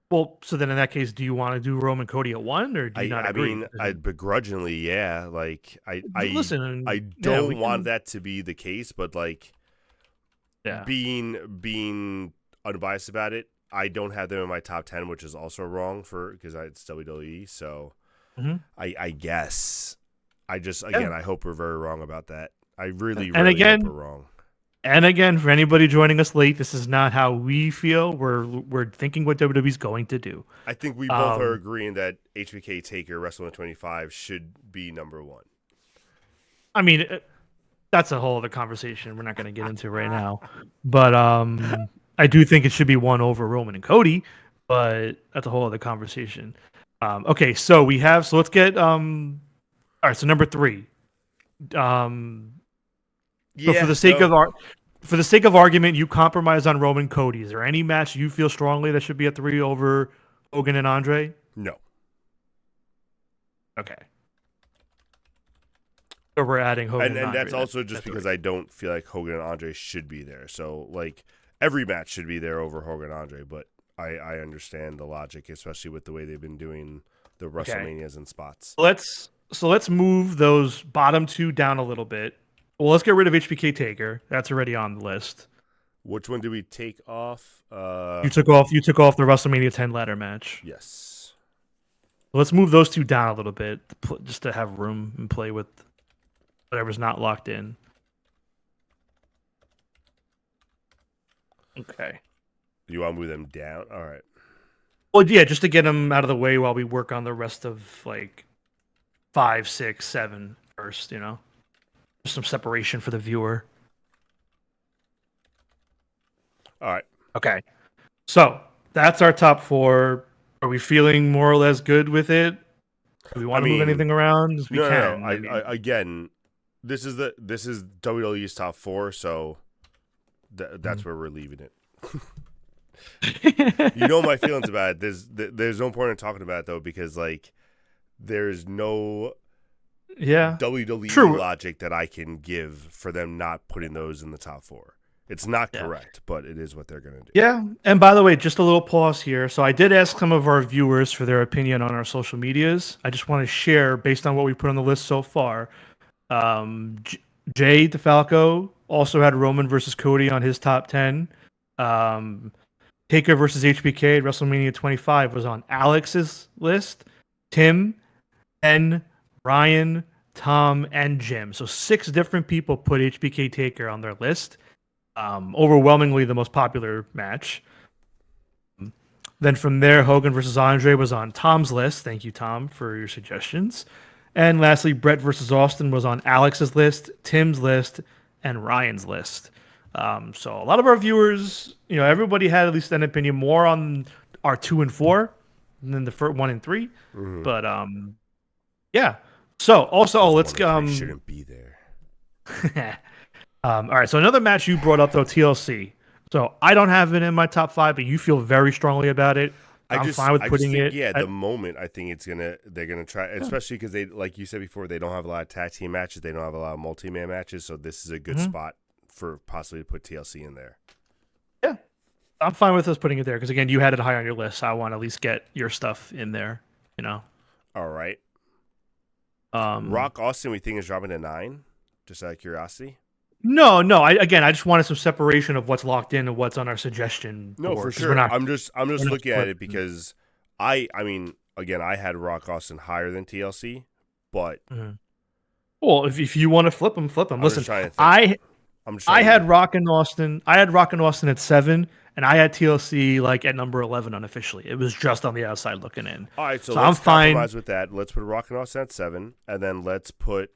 Well, so then in that case, do you want to do Roman Cody at 1, or do you not agree? I mean, I begrudgingly, yeah. Like I listen. I don't want that to be the case, but like, yeah, being unbiased about it, I don't have them in my top 10, which is also wrong because it's WWE. So I guess I just I hope we're very wrong about that. I really hope we're wrong. And again, for anybody joining us late, this is not how we feel. We're thinking what WWE's going to do. I think we both are agreeing that HBK Taker WrestleMania 25 should be number 1. I mean, that's a whole other conversation we're not going to get into right now. But I do think it should be 1 over Roman and Cody, but that's a whole other conversation. Okay, so let's get all right, so number 3. So for the sake of argument, you compromise on Roman Cody. Is there any match you feel strongly that should be at 3 over Hogan and Andre? No. Okay. So we're adding Hogan and that's also just because I don't feel like Hogan and Andre should be there. So like every match should be there over Hogan and Andre, but I understand the logic, especially with the way they've been doing the WrestleManias and spots. Let's move those bottom 2 down a little bit. Well, let's get rid of HBK Taker. That's already on the list. Which one did we take off? You took off the WrestleMania 10 ladder match. Yes. Let's move those 2 down a little bit, just to have room and play with whatever's not locked in. Okay. You want to move them down? All right. Well, yeah, just to get them out of the way while we work on the rest of like 5, 6, 7 first, Just some separation for the viewer. All right. Okay. So that's our top 4. Are we feeling more or less good with it? Do we want to move anything around? We can. No. Again, this is WWE's top 4, so that's where we're leaving it. You know my feelings about it. There's no point in talking about it though, because like there's no WWE logic that I can give for them not putting those in the top 4. It's not correct, but it is what they're going to do. Yeah, and by the way, just a little pause here. So I did ask some of our viewers for their opinion on our social medias. I just want to share based on what we put on the list so far. Jay DeFalco also had Roman versus Cody on his top 10. Taker versus HBK at WrestleMania 25 was on Alex's list. Tim, Ben, Ryan, Tom, and Jim. So 6 different people put HBK Taker on their list. Overwhelmingly the most popular match. Then from there, Hogan versus Andre was on Tom's list. Thank you, Tom, for your suggestions. And lastly, Brett versus Austin was on Alex's list, Tim's list, and Ryan's list. So a lot of our viewers, everybody had at least an opinion more on our 2 and 4 than the first 1 and 3. Mm-hmm. But yeah. So also let's shouldn't be there. All right. So another match you brought up though, TLC. So I don't have it in my top 5, but you feel very strongly about it. I'm fine with I just putting think, it. yeah, the moment I think they're gonna try, especially because they, like you said before, they don't have a lot of tag team matches, they don't have a lot of multi-man matches, so this is a good Mhm. spot for possibly to put TLC in there. Yeah, I'm fine with us putting it there because again, you had it high on your list. So I want to at least get your stuff in there. You know. All right, Um, Rock Austin, we think is dropping to 9, just out of curiosity. no. I just wanted some separation of what's locked in and what's on our suggestion No, board for because we're sure. not. I'm We're just not looking at split. it because I mean, again, I had Rock Austin higher than TLC, but Mhm. Well, if you want to flip them. I'm just Listen, trying to think. I I'm just I trying to had think. Rock and Austin. I had Rock and Austin at 7, and I had TLC like at number 11 unofficially. It was just on the outside looking in. All right, so So I'm let's fine. compromise with that. Let's put Rock and Austin at 7, and then let's put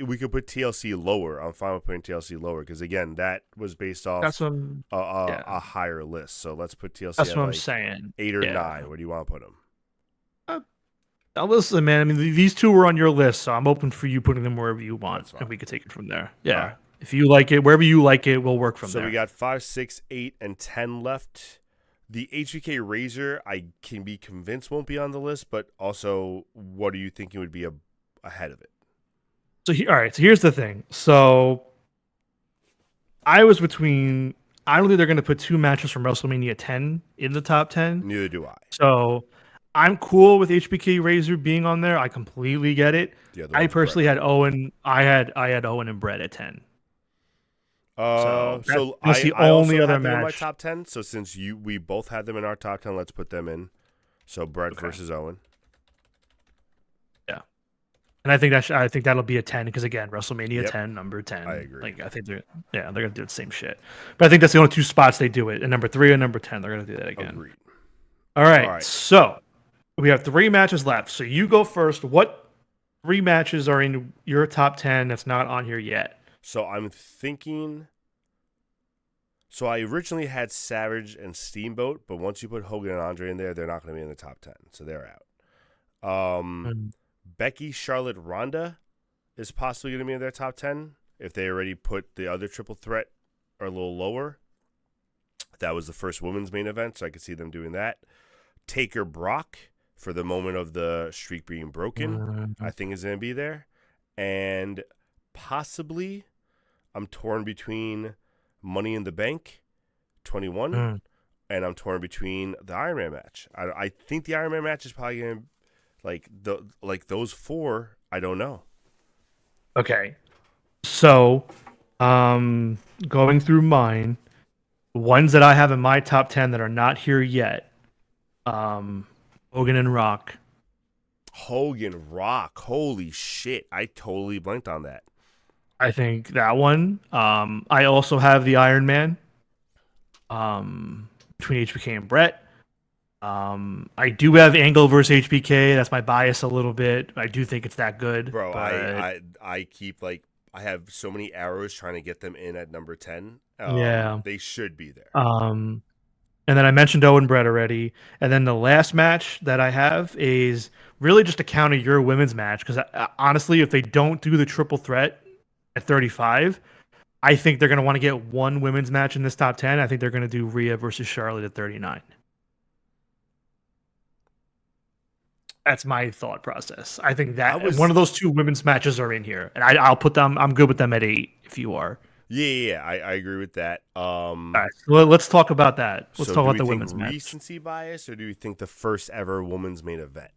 we could put TLC lower. I'm fine with putting TLC lower because again, that was based That's off what I'm. Yeah, a higher list. So let's put TLC that's at what I'm like saying. 8 or Yeah. 9. Where do you want to put them? Now listen, man. I mean, these two were on your list, so I'm open for you putting them wherever you want, That's fine. and we could take it from there. All Yeah. right. If you like it, wherever you like it, we'll work from So we there. got 5, 6, 8, and 10 left. The HBK Razor, I can be convinced won't be on the list, but also, what are you thinking would be ahead of it? So all right. So here's the thing. So I was between. I don't think they're going to put 2 matches from WrestleMania 10 in the top 10. Neither do I. So I'm cool with HBK Razor being on there. I completely get it. The other I one's Brett, personally had right? Owen. I had Owen and Brett at 10. So So that's the I only also other had them in my match. top 10. So since we both had them in our top 10, let's put them in. So Brett Okay. versus Owen. Yeah. And I think I think that'll be a 10 because again, WrestleMania Yep, 10, number 10. I agree. Like I think they're gonna do the same shit. But I think that's the only 2 spots they do it. And number 3 and number 10, they're gonna do that again. Agreed. All All right. right. So we have 3 matches left. So you go first. What 3 matches are in your top 10 that's not on here yet? So I'm thinking. So I originally had Savage and Steamboat, but once you put Hogan and Andre in there, they're not going to be in the top 10, so they're out. Mm. Becky, Charlotte, Ronda is possibly going to be in their top 10 if they already put the other triple threat or a little lower. That was the first women's main event, so I could see them doing that. Taker, Brock for the moment of the streak being broken, I think is going to be there. And possibly, I'm torn between Money in the Bank 21 and I'm torn between the Iron Man match. I think the Iron Man match is probably going to like those 4, I don't know. Okay. So, going through mine, ones that I have in my top 10 that are not here yet. Hogan and Rock. Hogan, Rock, holy shit. I totally blanked on that. I think that one. I also have the Iron Man. Between HBK and Brett. I do have Angle versus HBK. That's my bias a little bit. I do think it's that good. Bro, but I keep like I have so many arrows trying to get them in at number 10. yeah. They should be there. And then I mentioned Owen Brett already. And then the last match that I have is really just to counter your women's match. Because honestly, if they don't do the triple threat at 35, I think they're going to want to get one women's match in this top 10. I think they're going to do Rhea versus Charlotte at 39. That's my thought process. I think that one of those 2 women's matches are in here. And I'll put them, I'm good with them at 8 if you are. Yeah, I agree with that. All right, so let's talk about that. Let's So talk do about we the think women's match. recency bias, or do we think the first ever women's main event?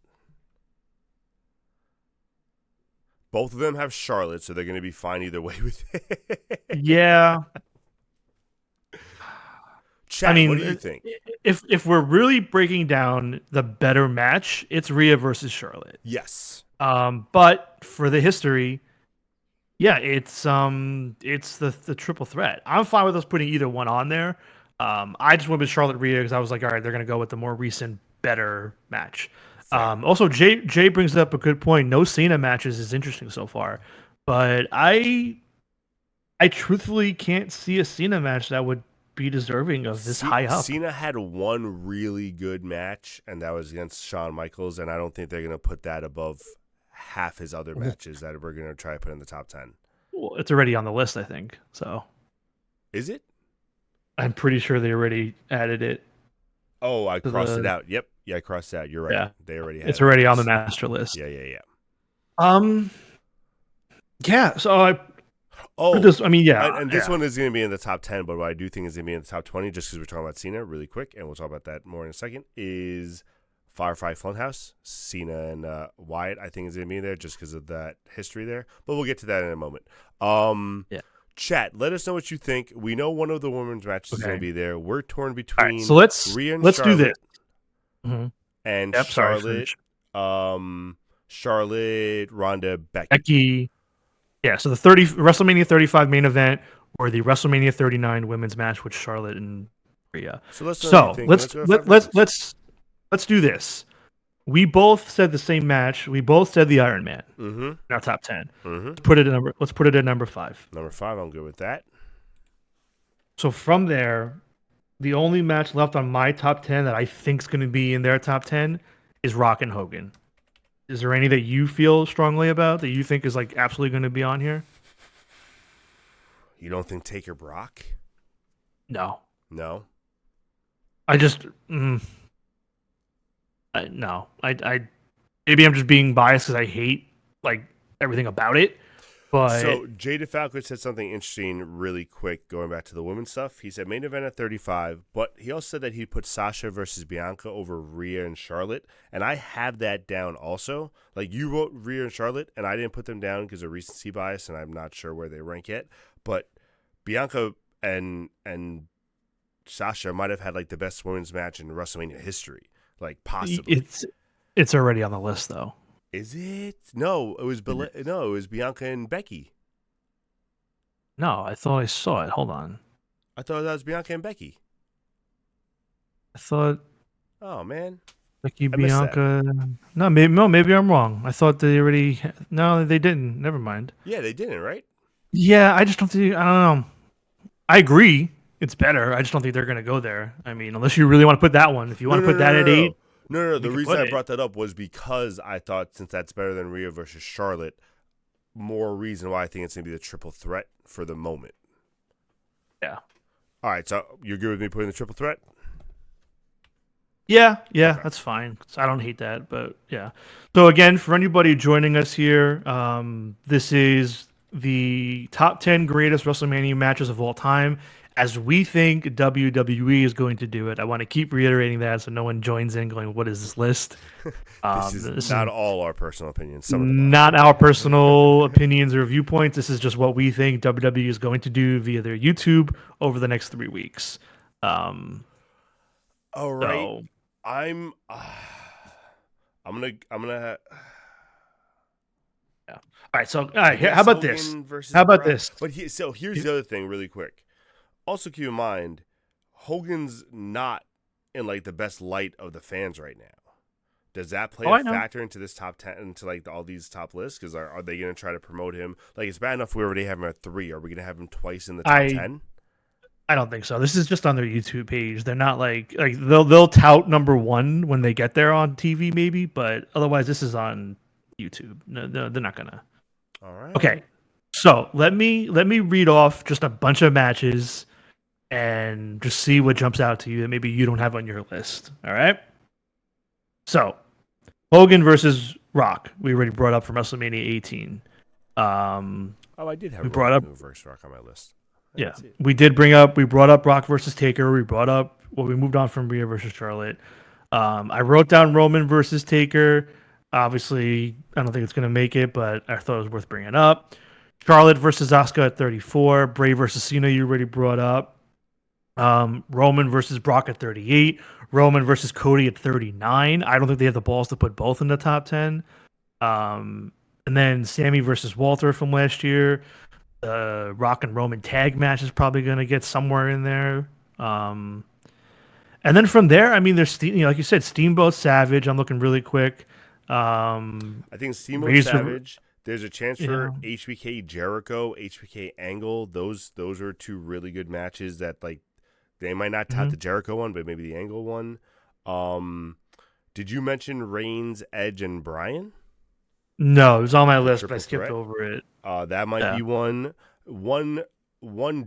Both of them have Charlotte, so they're going to be fine either way with it. Yeah. Chad, I mean, what do you think? if we're really breaking down the better match, it's Rhea versus Charlotte. Yes. But for the history, yeah, it's the triple threat. I'm fine with us putting either one on there. I just went with Charlotte Rhea because I was like, all right, they're gonna go with the more recent, better match. Also, Jay brings up a good point. No Cena matches is interesting so far, but I truthfully can't see a Cena match that would be deserving of this high up. Cena had one really good match, and that was against Shawn Michaels, and I don't think they're going to put that above half his other matches that we're going to try to put in the top 10. Well, it's already on the list, I think. So, is it? I'm pretty sure they already added it. Oh, I to crossed it the out. Yep. Yeah, I crossed it out. You're right. yeah. They already had It's it on already the on the list. master list. Yeah. Um, yeah. So I put Oh, this. I mean, yeah, and this yeah. one is going to be in the top 10, but what I do think is going to be in the top 20, just because we're talking about Cena really quick, and we'll talk about that more in a second, is Firefly Funhouse. Cena and Wyatt, I think, is going to be in there just because of that history there. But we'll get to that in a moment. Yeah. Chat, let us know what you think. We know one of the women's matches is going to Okay. be there. We're torn All right. between So Rhea and let's do this. Charlotte Mhm. and Yep. Sorry. Charlotte, Finish. Charlotte, Ronda, Becky. Becky. Yeah. So the WrestleMania 35 main event or the WrestleMania 39 women's match with Charlotte and Rhea. So let's know what you So think. And let's go to five let's do this. We both said the same match. We both said the Iron Man Mm-hmm. in our top 10. Mm-hmm. Let's put it at number 5. Number 5, I'm good with that. So from there, the only match left on my top 10 that I think is going to be in their top 10 is Rock and Hogan. Is there any that you feel strongly about that you think is like absolutely going to be on here? You don't think Taker Brock? No. No. I just no. I maybe I'm just being biased because I hate like everything about it. But So Jay DeFalco said something interesting really quick going back to the women's stuff. He said main event at 35, but he also said that he put Sasha versus Bianca over Rhea and Charlotte, and I have that down also. Like you wrote Rhea and Charlotte, and I didn't put them down because of recency bias, and I'm not sure where they rank yet. But Bianca and Sasha might have had like the best women's match in WrestleMania history, like possibly. it's already on the list though. Is it? No, it was no, it was Bianca and Becky. No, I thought I saw it. Hold on. I thought that was Bianca and Becky. I thought Oh man, Becky I missed that. Bianca. Maybe I'm wrong. I thought they already. No, they didn't. Never mind. Yeah, they didn't, right? Yeah, I just don't think. I don't know. I agree. It's better. I just don't think they're gonna go there. I mean, unless you really want to put that one. If you want to put that at 8, No. The can reason put I it. brought that up was because I thought since that's better than Rhea versus Charlotte, more reason why I think it's gonna be the triple threat for the moment. Yeah. All right, so you're good with me putting the triple threat? Yeah, Okay. that's fine. I don't hate that, but yeah. So again, for anybody joining us here, this is the top 10 greatest WrestleMania matches of all time, as we think WWE is going to do it. I want to keep reiterating that so no one joins in going, "What is this list?" This is not all our personal opinions. Some of them are. Not our personal opinions or viewpoints. This is just what we think WWE is going to do via their YouTube over the next 3 weeks. All right. So, I'm gonna. yeah. All right. So, all right. Yes, How about Hogan this? versus How about Brock. this? But here's the other thing, really quick. Also, keep in mind, Hogan's not in like the best light of the fans right now. Does that play a factor into this top 10, into like all these top lists? Because are they going to try to promote him? Like, it's bad enough we already have him at 3. Are we going to have him twice in the top 10? I don't think so. This is just on their YouTube page. They're not like they'll tout number 1 when they get there on TV, maybe, but otherwise, this is on YouTube. No, they're not gonna. All right. Okay, so let me read off just a bunch of matches and just see what jumps out to you that maybe you don't have on your list. All right. So, Hogan versus Rock. We already brought up from WrestleMania 18. Oh, I did have Hogan versus Rock on my list. Yeah, we brought up Brock versus Taker. We moved on from Rhea versus Charlotte. I wrote down Roman versus Taker. Obviously, I don't think it's going to make it, but I thought it was worth bringing up. Charlotte versus Asuka at 34. Bray versus Cena, you already brought up. Roman versus Brock at 38. Roman versus Cody at 39. I don't think they have the balls to put both in the top 10. And then Sammy versus Walter from last year. Rock and Roman tag match is probably going to get somewhere in there. And then from there, I mean, there's like you said, Steamboat Savage. I'm looking really quick. I think Steamboat Savage. There's a chance for HBK Jericho, HBK Angle. Those are 2 really good matches that like they might not tout the Jericho one, but maybe the Angle one. Did you mention Reigns, Edge, and Bryan? No, it was on my list, but I skipped over it. That might be one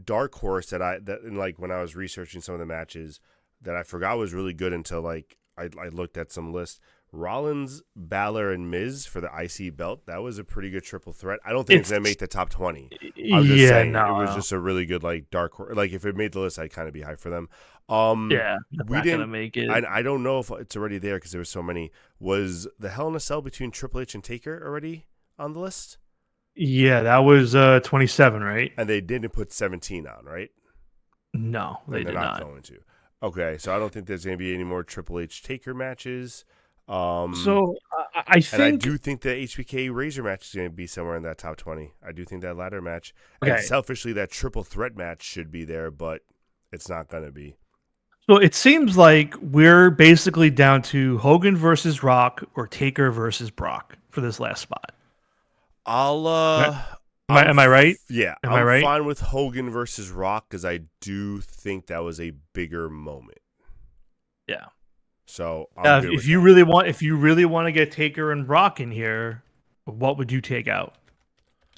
dark horse that like when I was researching some of the matches, that I forgot was really good until like I looked at some lists. Rollins, Balor, and Miz for the IC belt. That was a pretty good triple threat. I don't think it's gonna make the top 20. I'm just Yeah, saying no, it was no. just a really good like like if it made the list, I'd kind of be hyped for them. Yeah, that's We not gonna didn't. make it. I don't know if it's already there because there were so many. Was the Hell in a Cell between Triple H and Taker already on the list? Yeah, that was 27, right? And they didn't put 17 on, right? No, they And they're did not not. going to. Okay, so I don't think there's going to be any more Triple H Taker matches. So I And I think do think the HBK Razor match is going to be somewhere in that top 20. I do think that ladder match. And okay. selfishly, that triple threat match should be there, but it's not going to be. So it seems like we're basically down to Hogan versus Rock or Taker versus Brock for this last spot. I'll, Right? Am I right? Yeah, Am I I'm right? fine with Hogan versus Rock because I do think that was a bigger moment. Yeah. So I'm good If with you that. really want to get Taker and Brock in here, what would you take out?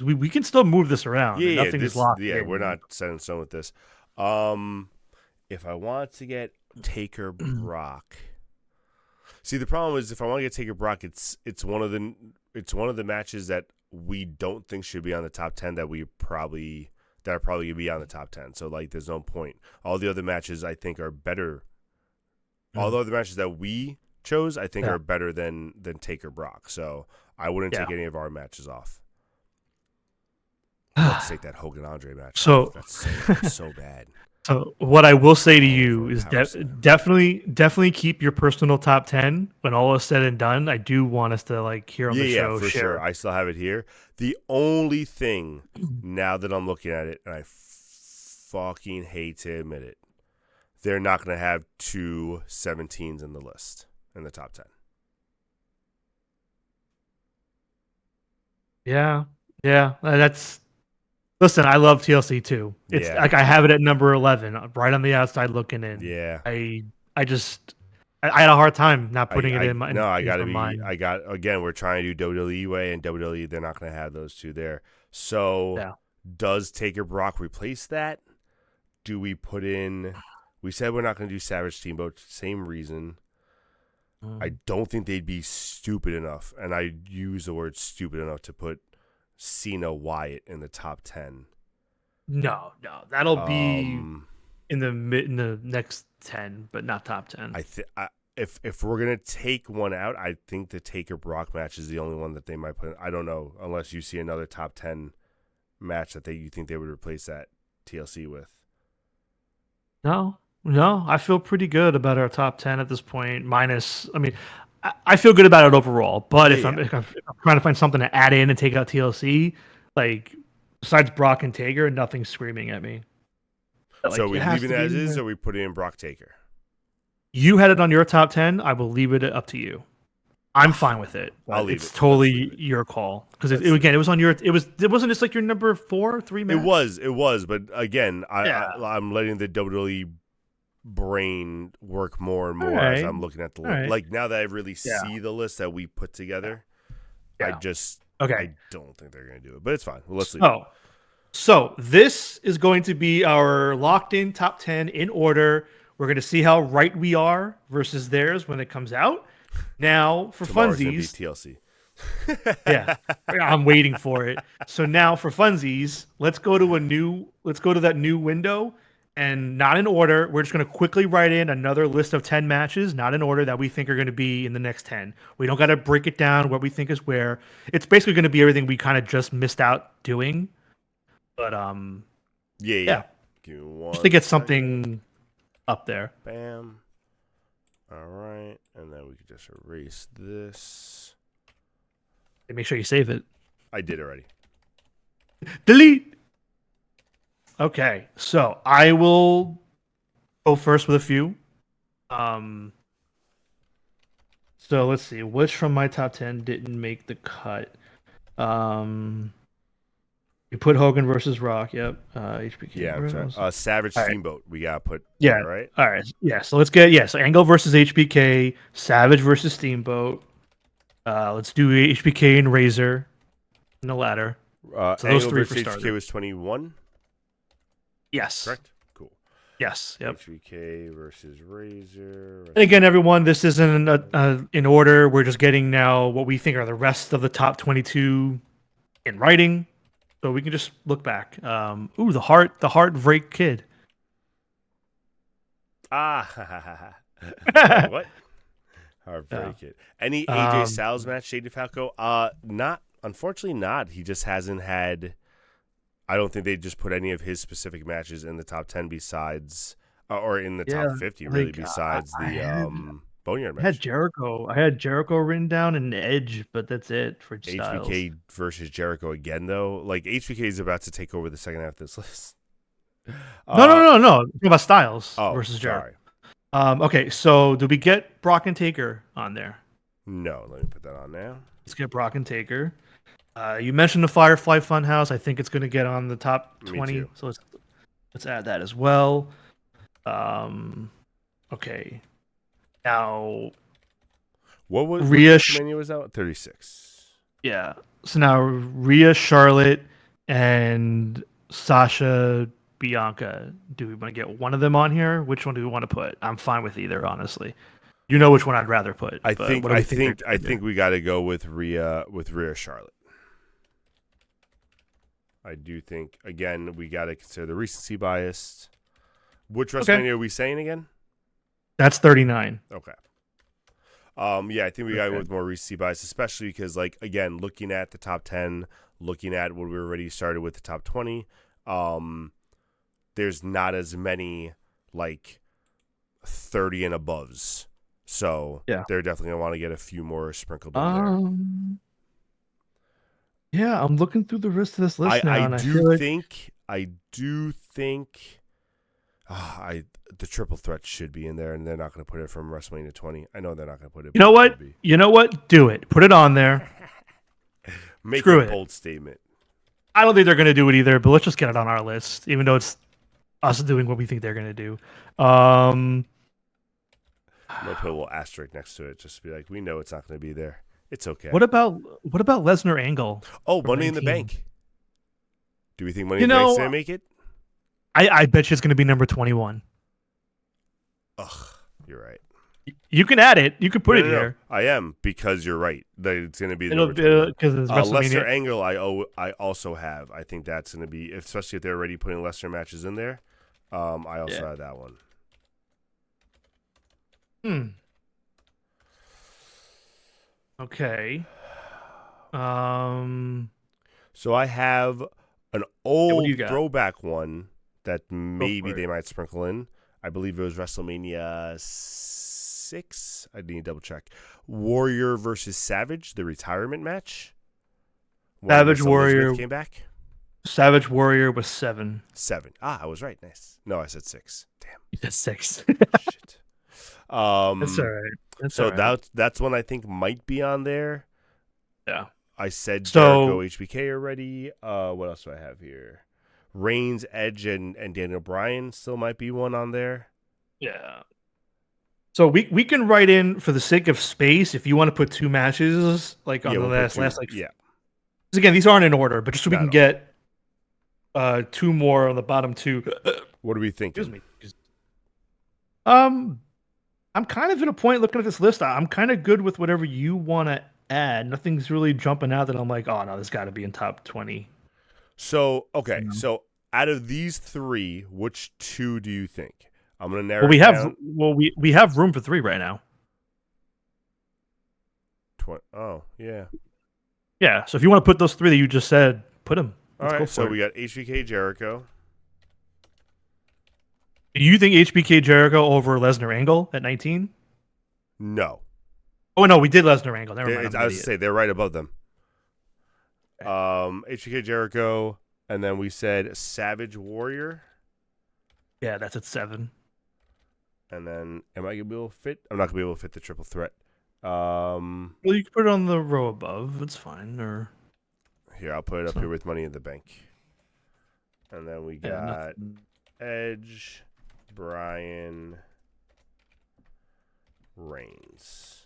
We can still move this around, and nothing is locked We're in. not set in stone with this. If I want to get Taker Brock, see the problem is if I want to get Taker Brock, it's one of the matches that we don't think should be on the top 10 that are probably gonna be on the top 10. So like, there's no point. All the other matches I think are better. All the other matches that we chose, I think, are better than Taker Brock. So I wouldn't take any of our matches off. Let's take that Hogan Andre match. So That's so bad. So what I will say to All you over is Power Slam. definitely keep your personal top 10 when all is said and done. I do want us to like here on the show for share. sure. I still have it here. The only thing now that I'm looking at it, and I fucking hate to admit it, they're not going to have two 17s in the list in the top 10. Yeah. Yeah, that's listen, I love TLC too. It's Yeah. like I have it at number 11, right on the outside looking in. Yeah. I had a hard time not putting it in my I into gotta my be. mind. Again. We're trying to do WWE way, and WWE they're not going to have those two there. So, Yeah. does Taker Brock replace that? Do we put in? We said we're not going to do Savage Steamboat. Same reason. I don't think they'd be stupid enough, and I use the word stupid enough to put Cena Wyatt in the top 10. No, that'll be in the next 10, but not top 10. If we're gonna take one out, I think the Taker Brock match is the only one that they might put in. I don't know, unless you see another top 10 match that you think they would replace that TLC with. No, I feel pretty good about our top 10 at this point. I feel good about it overall. But if I'm trying to find something to add in and take out TLC, like besides Brock and Taker, nothing's screaming at me. So are we leaving it as is, or we put in Brock Taker? You had it on your top 10. I will leave it up to you. I'm fine with it. I'll leave it. It's totally your call because it was on your. It wasn't just like your number 4, 3 match. It was, but again, I'm letting the WWE brain work more and more as I'm looking at the list. Like now that I really see the list that we put together, I don't think they're going to do it, but it's fine. Well, let's leave it. So this is going to be our locked in top 10 in order. We're going to see how right we are versus theirs when it comes out. Now for funsies, TLC. Yeah, I'm waiting for it. So now for funsies, let's go to that new window. And not in order. We're just going to quickly write in another list of 10 matches, not in order, that we think are going to be in the next 10. We don't got to break it down what we think is where. It's basically going to be everything we kind of just missed out doing. But yeah. Give me one just to get second. something up there. Bam. All right, and then we can just erase this. And make sure you save it. I did already. Delete. Okay, so I will go first with a few. So let's see, which from my top 10 didn't make the cut? You put Hogan versus Rock. Yep. HBK. Yeah, I'm sorry. Savage Steamboat. We gotta put. Yeah. Right. All right. Yeah. So let's get So Angle versus HBK. Savage versus Steamboat. Let's do HBK and Razor in the ladder. So those three for starters. HBK was 21. Yes. Correct. Cool. Yes. Yep. HBK versus Razor. And again, everyone, this isn't in order. We're just getting now what we think are the rest of the top 22 in writing, so we can just look back. The Heartbreak Kid. Ah, what? Heartbreak it. Any AJ Um, Styles match, Shady Falco? Not. Unfortunately, not. He just hasn't had. I don't think they just put any of his specific matches in the top 10 besides, or in the yeah, top 50, really, like besides I the Boneyard had match. Jericho. I had Jericho written down and Edge, but that's it for Styles. HBK versus Jericho again, though. Like, HBK is about to take over the second half of this list. No. Talking about Styles Oh, versus Jericho. sorry. Okay, so do we get Brock and Taker on there? No, let me put that on now. Let's get Brock and Taker. You mentioned the Firefly Funhouse. I think it's going to get on the top Me 20. too. So let's add that as well. Okay. Now, What was Rhea WrestleMania was out? 36. yeah. So now Rhea, Charlotte, and Sasha, Bianca. Do we want to get one of them on here? Which one do we want to put? I'm fine with either, honestly. You know which one I'd rather put. I but think what do we I they're think we got to go with Rhea Charlotte. I do think again we got to consider the recency bias. Which WrestleMania are we saying again? That's 39. Okay. Yeah, I think we got to go with more recency bias, especially because, like, again, looking at the top 10, looking at what we already started with the top 20, there's not as many like 30 and aboves. So Yeah. they're definitely gonna want to get a few more sprinkled in there. Yeah, I'm looking through the rest of this list now, and I feel like I do think the triple threat should be in there, and they're not going to put it from WrestleMania 20. I know they're not going to put it. You know what? You know what? Do it. Put it on there. Make Screw a it. bold statement. I don't think they're going to do it either, but let's just get it on our list, even though it's us doing what we think they're going to do. I'm gonna put a little asterisk next to it, just to be like, we know it's not going to be there. It's okay. What about Lesnar Angle? Oh, Money in the Bank. Do we think Money in the Bank's going to make it? I bet you it's going to be number 21. Ugh, you're right. You can add it. You can put it here. I am, because you're right. That it's going to be It'll be because it's Lesnar Angle. I also have. I think that's going to be, especially if they're already putting Lesnar matches in there. I also have that one. Okay. So I have an old you got? throwback one that maybe they might sprinkle in. I believe it was WrestleMania 6. I need to double check. Warrior versus Savage, the retirement match. Savage Warrior Smith came back. Savage Warrior was 7. 7. I was right. Nice. No, I said 6. Damn. You said 6. Shit. That's all right. That's one I think might be on there. Yeah. I said Jericho HBK already. What else do I have here? Reigns, Edge, and Daniel Bryan still might be one on there. Yeah. So we can write in, for the sake of space, if you want to put 2 matches like on the last like, yeah. Because again, these aren't in order, but just so we can get 2 more on the bottom 2. What are we thinking? Excuse me. I'm kind of at a point looking at this list. I'm kind of good with whatever you want to add. Nothing's really jumping out that I'm like, oh no, this got to be in top 20. So okay, so out of these 3, which 2 do you think? I'm gonna narrow. We have room for 3 right now. 20. Oh yeah. Yeah. So if you want to put those 3 that you just said, put them. All right. So we got HBK Jericho. Do you think HBK Jericho over Lesnar Angle at 19? No. Oh no, we did Lesnar Angle. Never mind. I was to say they're right above them. HBK Jericho, and then we said Savage Warrior. Yeah, that's at 7. And then, am I gonna be able to fit? I'm not gonna be able to fit the triple threat. Well, you can put it on the row above. It's fine. Or here, I'll put it up here with Money in the Bank. And then we got Edge, Bryan, Reigns.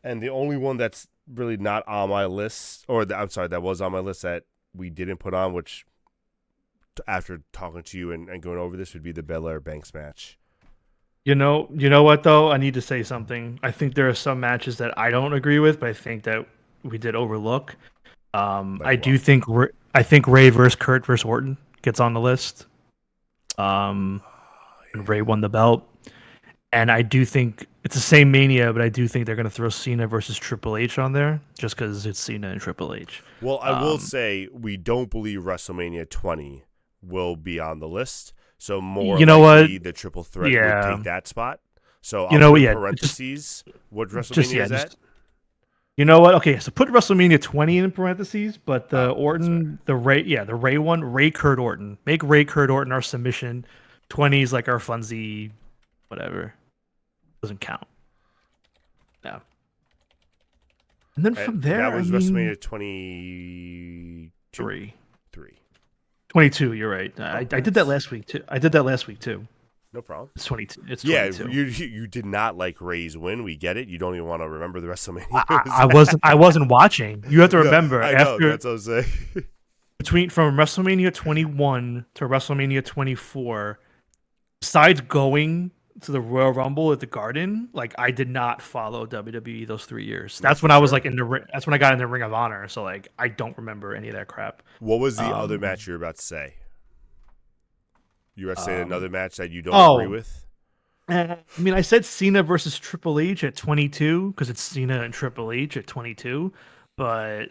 And the only one that's really not on my list, that was on my list that we didn't put on, which after talking to you and going over this would be the Belair Banks match. You know what though? I need to say something. I think there are some matches that I don't agree with, but I think that we did overlook. Like I what? do think I think Ray versus Kurt versus Orton gets on the list. And Ray won the belt, and I do think it's the same Mania, but I do think they're going to throw Cena versus Triple H on there just because it's Cena and Triple H. Well, I will say we don't believe WrestleMania 20 will be on the list. So more You know likely what? the triple threat Yeah. would take that spot. So You I'll know, put in yeah, parentheses what WrestleMania just is at. you know what? Okay, so put WrestleMania 20 in parentheses, but the Oh, Orton, the Ray one, Ray Kurt Orton. Make Ray Kurt Orton our submission. 20 is like our funsy, whatever. Doesn't count. Yeah. And then from there, that was I mean, WrestleMania 23. 22, you're right. I did that last week too. No problem. It's 22. It's Yeah, 22. you did not like Ray's win. We get it. You don't even want to remember the WrestleMania. I wasn't watching. You have to remember I know, that's what I'm saying. From WrestleMania 21 to WrestleMania 24, besides going to the Royal Rumble at the Garden, like I did not follow WWE those 3 years. That's when I was like that's when I got in the Ring of Honor. So like I don't remember any of that crap. What was the other match you were about to say? You were saying another match that you don't agree with? I mean, I said Cena versus Triple H at 22 because it's Cena and Triple H at 22, but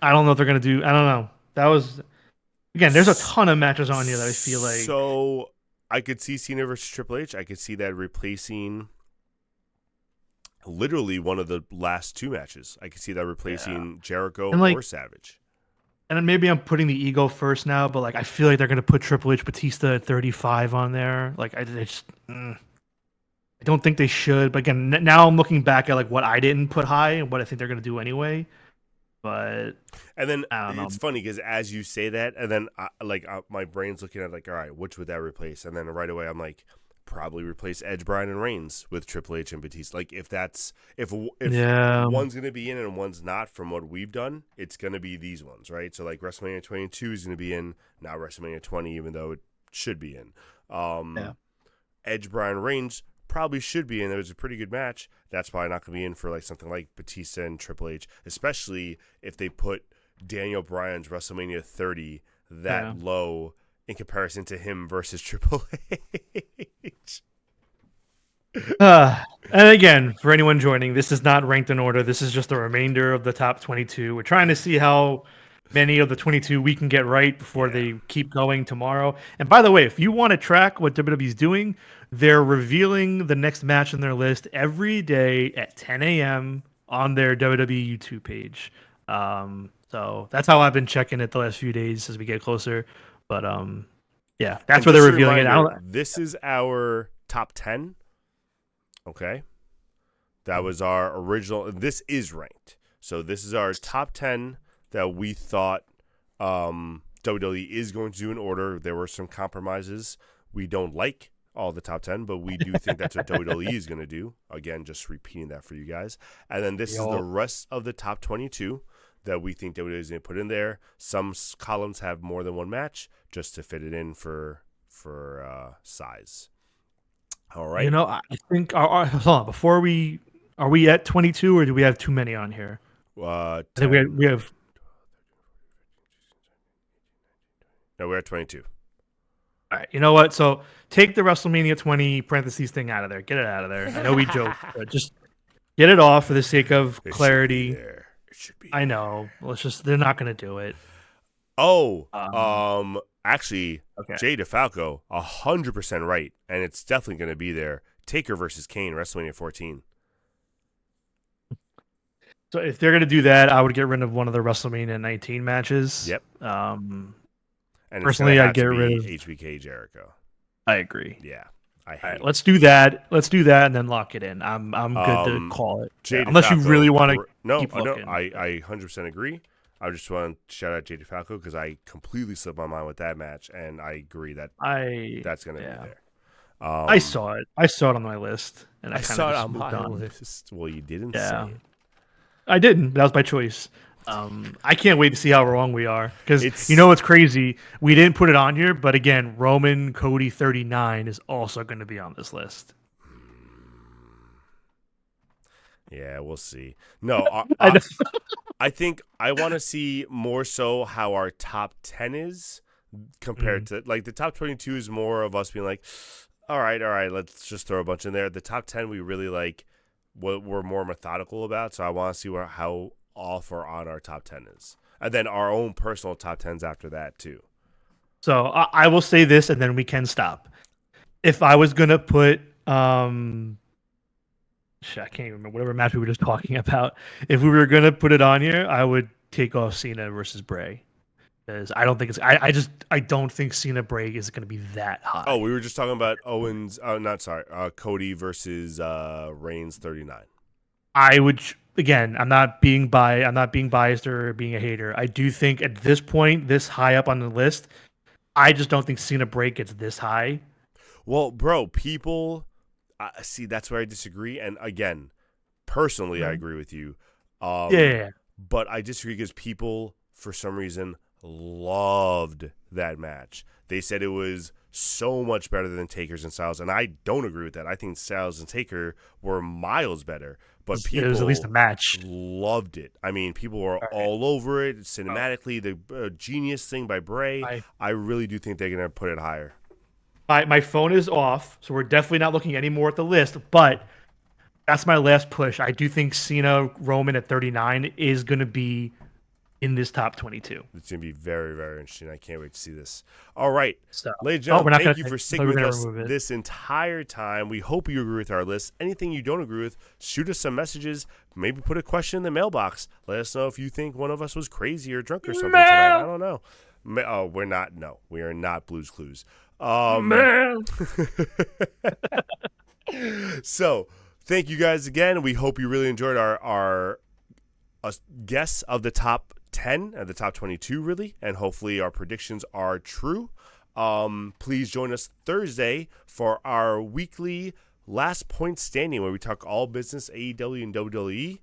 I don't know if they're gonna do. I don't know. That was again. There's a ton of matches on here that I feel like. So I could see Cena versus Triple H. I could see that replacing literally one of the last two matches. I could see that replacing Jericho or Savage. And then maybe I'm putting the ego first now, but like I feel like they're gonna put Triple H Batista at 35 on there. Like I don't think they should. But again, now I'm looking back at like what I didn't put high and what I think they're gonna do anyway. But and then I don't know. It's funny because as you say that, and then my brain's looking at like, all right, which would that replace? And then right away I'm like, probably replace Edge, Bryan, and Reigns with Triple H and Batista. Like if one's gonna be in and one's not, from what we've done, it's gonna be these ones, right? So like WrestleMania 22 is gonna be in, not WrestleMania 20, even though it should be in. Edge, Bryan, Reigns probably should be in. It was a pretty good match. That's probably not gonna be in for like something like Batista and Triple H, especially if they put Daniel Bryan's WrestleMania 30 that low in comparison to him versus Triple H. And again, for anyone joining, this is not ranked in order. This is just the remainder of the top 22. We're trying to see how many of the 22 we can get right before they keep going tomorrow. And by the way, if you want to track what WWE's doing, they're revealing the next match on their list every day at 10 a.m. on their WWE YouTube page. So that's how I've been checking it the last few days as we get closer. But yeah, that's where they're revealing it. This is our top 10. Okay. That was our original. This is ranked. So this is our top 10 that we thought WWE is going to do in order. There were some compromises. We don't like all the top 10, but we do think that's what WWE is going to do. Again, just repeating that for you guys. And then this is the rest of the top 22 that we think WWE is going to put in there. Some columns have more than one match just to fit it in for size. All right. You know, I think hold on, are we at 22 or do we have too many on here? I think we have. No, we're at 22. All right. You know what? So take the WrestleMania 20 parentheses thing out of there. Get it out of there. I know we joke, but just get it off for the sake of clarity. It should be. I know. They're not going to do it. Actually, okay. Jay DeFalco, 100% right, and it's definitely going to be there. Taker versus Kane, WrestleMania 14. So if they're going to do that, I would get rid of one of the WrestleMania 19 matches. Yep. And personally, I'd get rid of HBK Jericho. I agree. Yeah. All right, let's do that. Let's do that and then lock it in. I'm good to call it. Unless you really want to keep looking. I 100% agree. I just want to shout out Jay DeFalco because I completely slipped my mind with that match, and I agree that that's going to be there. I saw it. I saw it on my list, and I saw it on my list. Well, you didn't say it. I didn't. That was by choice. I can't wait to see how wrong we are because you It's know what's crazy? We didn't put it on here, but again, Roman Cody 39 is also going to be on this list. yeah, we'll see. No, I know. I think I want to see more so how our top 10 is compared Mm. to like the top 22 is more of us being like, all right, let's just throw a bunch in there. The top 10 we really like what we're more methodical about. So I want to see how off or on our top 10 is. And then our own personal top 10s after that too. So I will say this, and then we can stop. If I was gonna put, shit, I can't even remember whatever match we were just talking about. If we were gonna put it on here, I would take off Cena versus Bray because I don't think it's. I don't think Cena Bray is gonna be that Oh, high. we were just talking about Owens, not sorry, Cody versus Reigns 39. I would again. I'm not being biased or being a hater. I do think at this point, this high up on the list, I just don't think Cena Bray gets this high. Well, bro, people see that's where I disagree. And again, personally, I Mhm. agree with you. Yeah. But I disagree because people, for some reason, loved that match. They said it was so much better than Taker's and Styles, and I don't agree with that. I think Styles and Taker were miles better, but It was at least a people match. loved it. I mean, people were All right. all over it Oh, cinematically. The genius thing by Bray, I I really do think they're gonna put it higher. my phone is off, so we're definitely not looking anymore at the list. But that's my last push. I do think Cena Roman at 39 is going to be in this top 22. It's going to be very, very interesting. I can't wait to see this. All right. So, Ladies and oh, we're gentlemen, not going thank you to. for I thought sticking we were with going to us remove it. this entire time. We hope you agree with our list. Anything you don't agree with, shoot us some messages. Maybe put a question in the mailbox. Let us know if you think one of us was crazy or drunk or something tonight. I Man, don't know. Oh, we're not. No, we are not Blues Clues. Um, man. so, thank you guys again. We hope you really enjoyed our guess of the top 10 and the top 22 really, and hopefully our predictions are true. Please join us Thursday for our weekly last point standing where we talk all business AEW and WWE.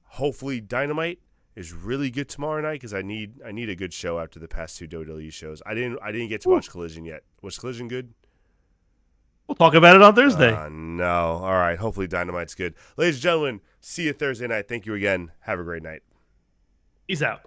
Hopefully Dynamite is really good tomorrow night because I need a good show after the past two WWE shows. I didn't get to watch Collision yet. Was Collision good? We'll talk about it on Thursday. No. All right. Hopefully Dynamite's good. Ladies and gentlemen, see you Thursday night. Thank you again. Have a great night. Peace out.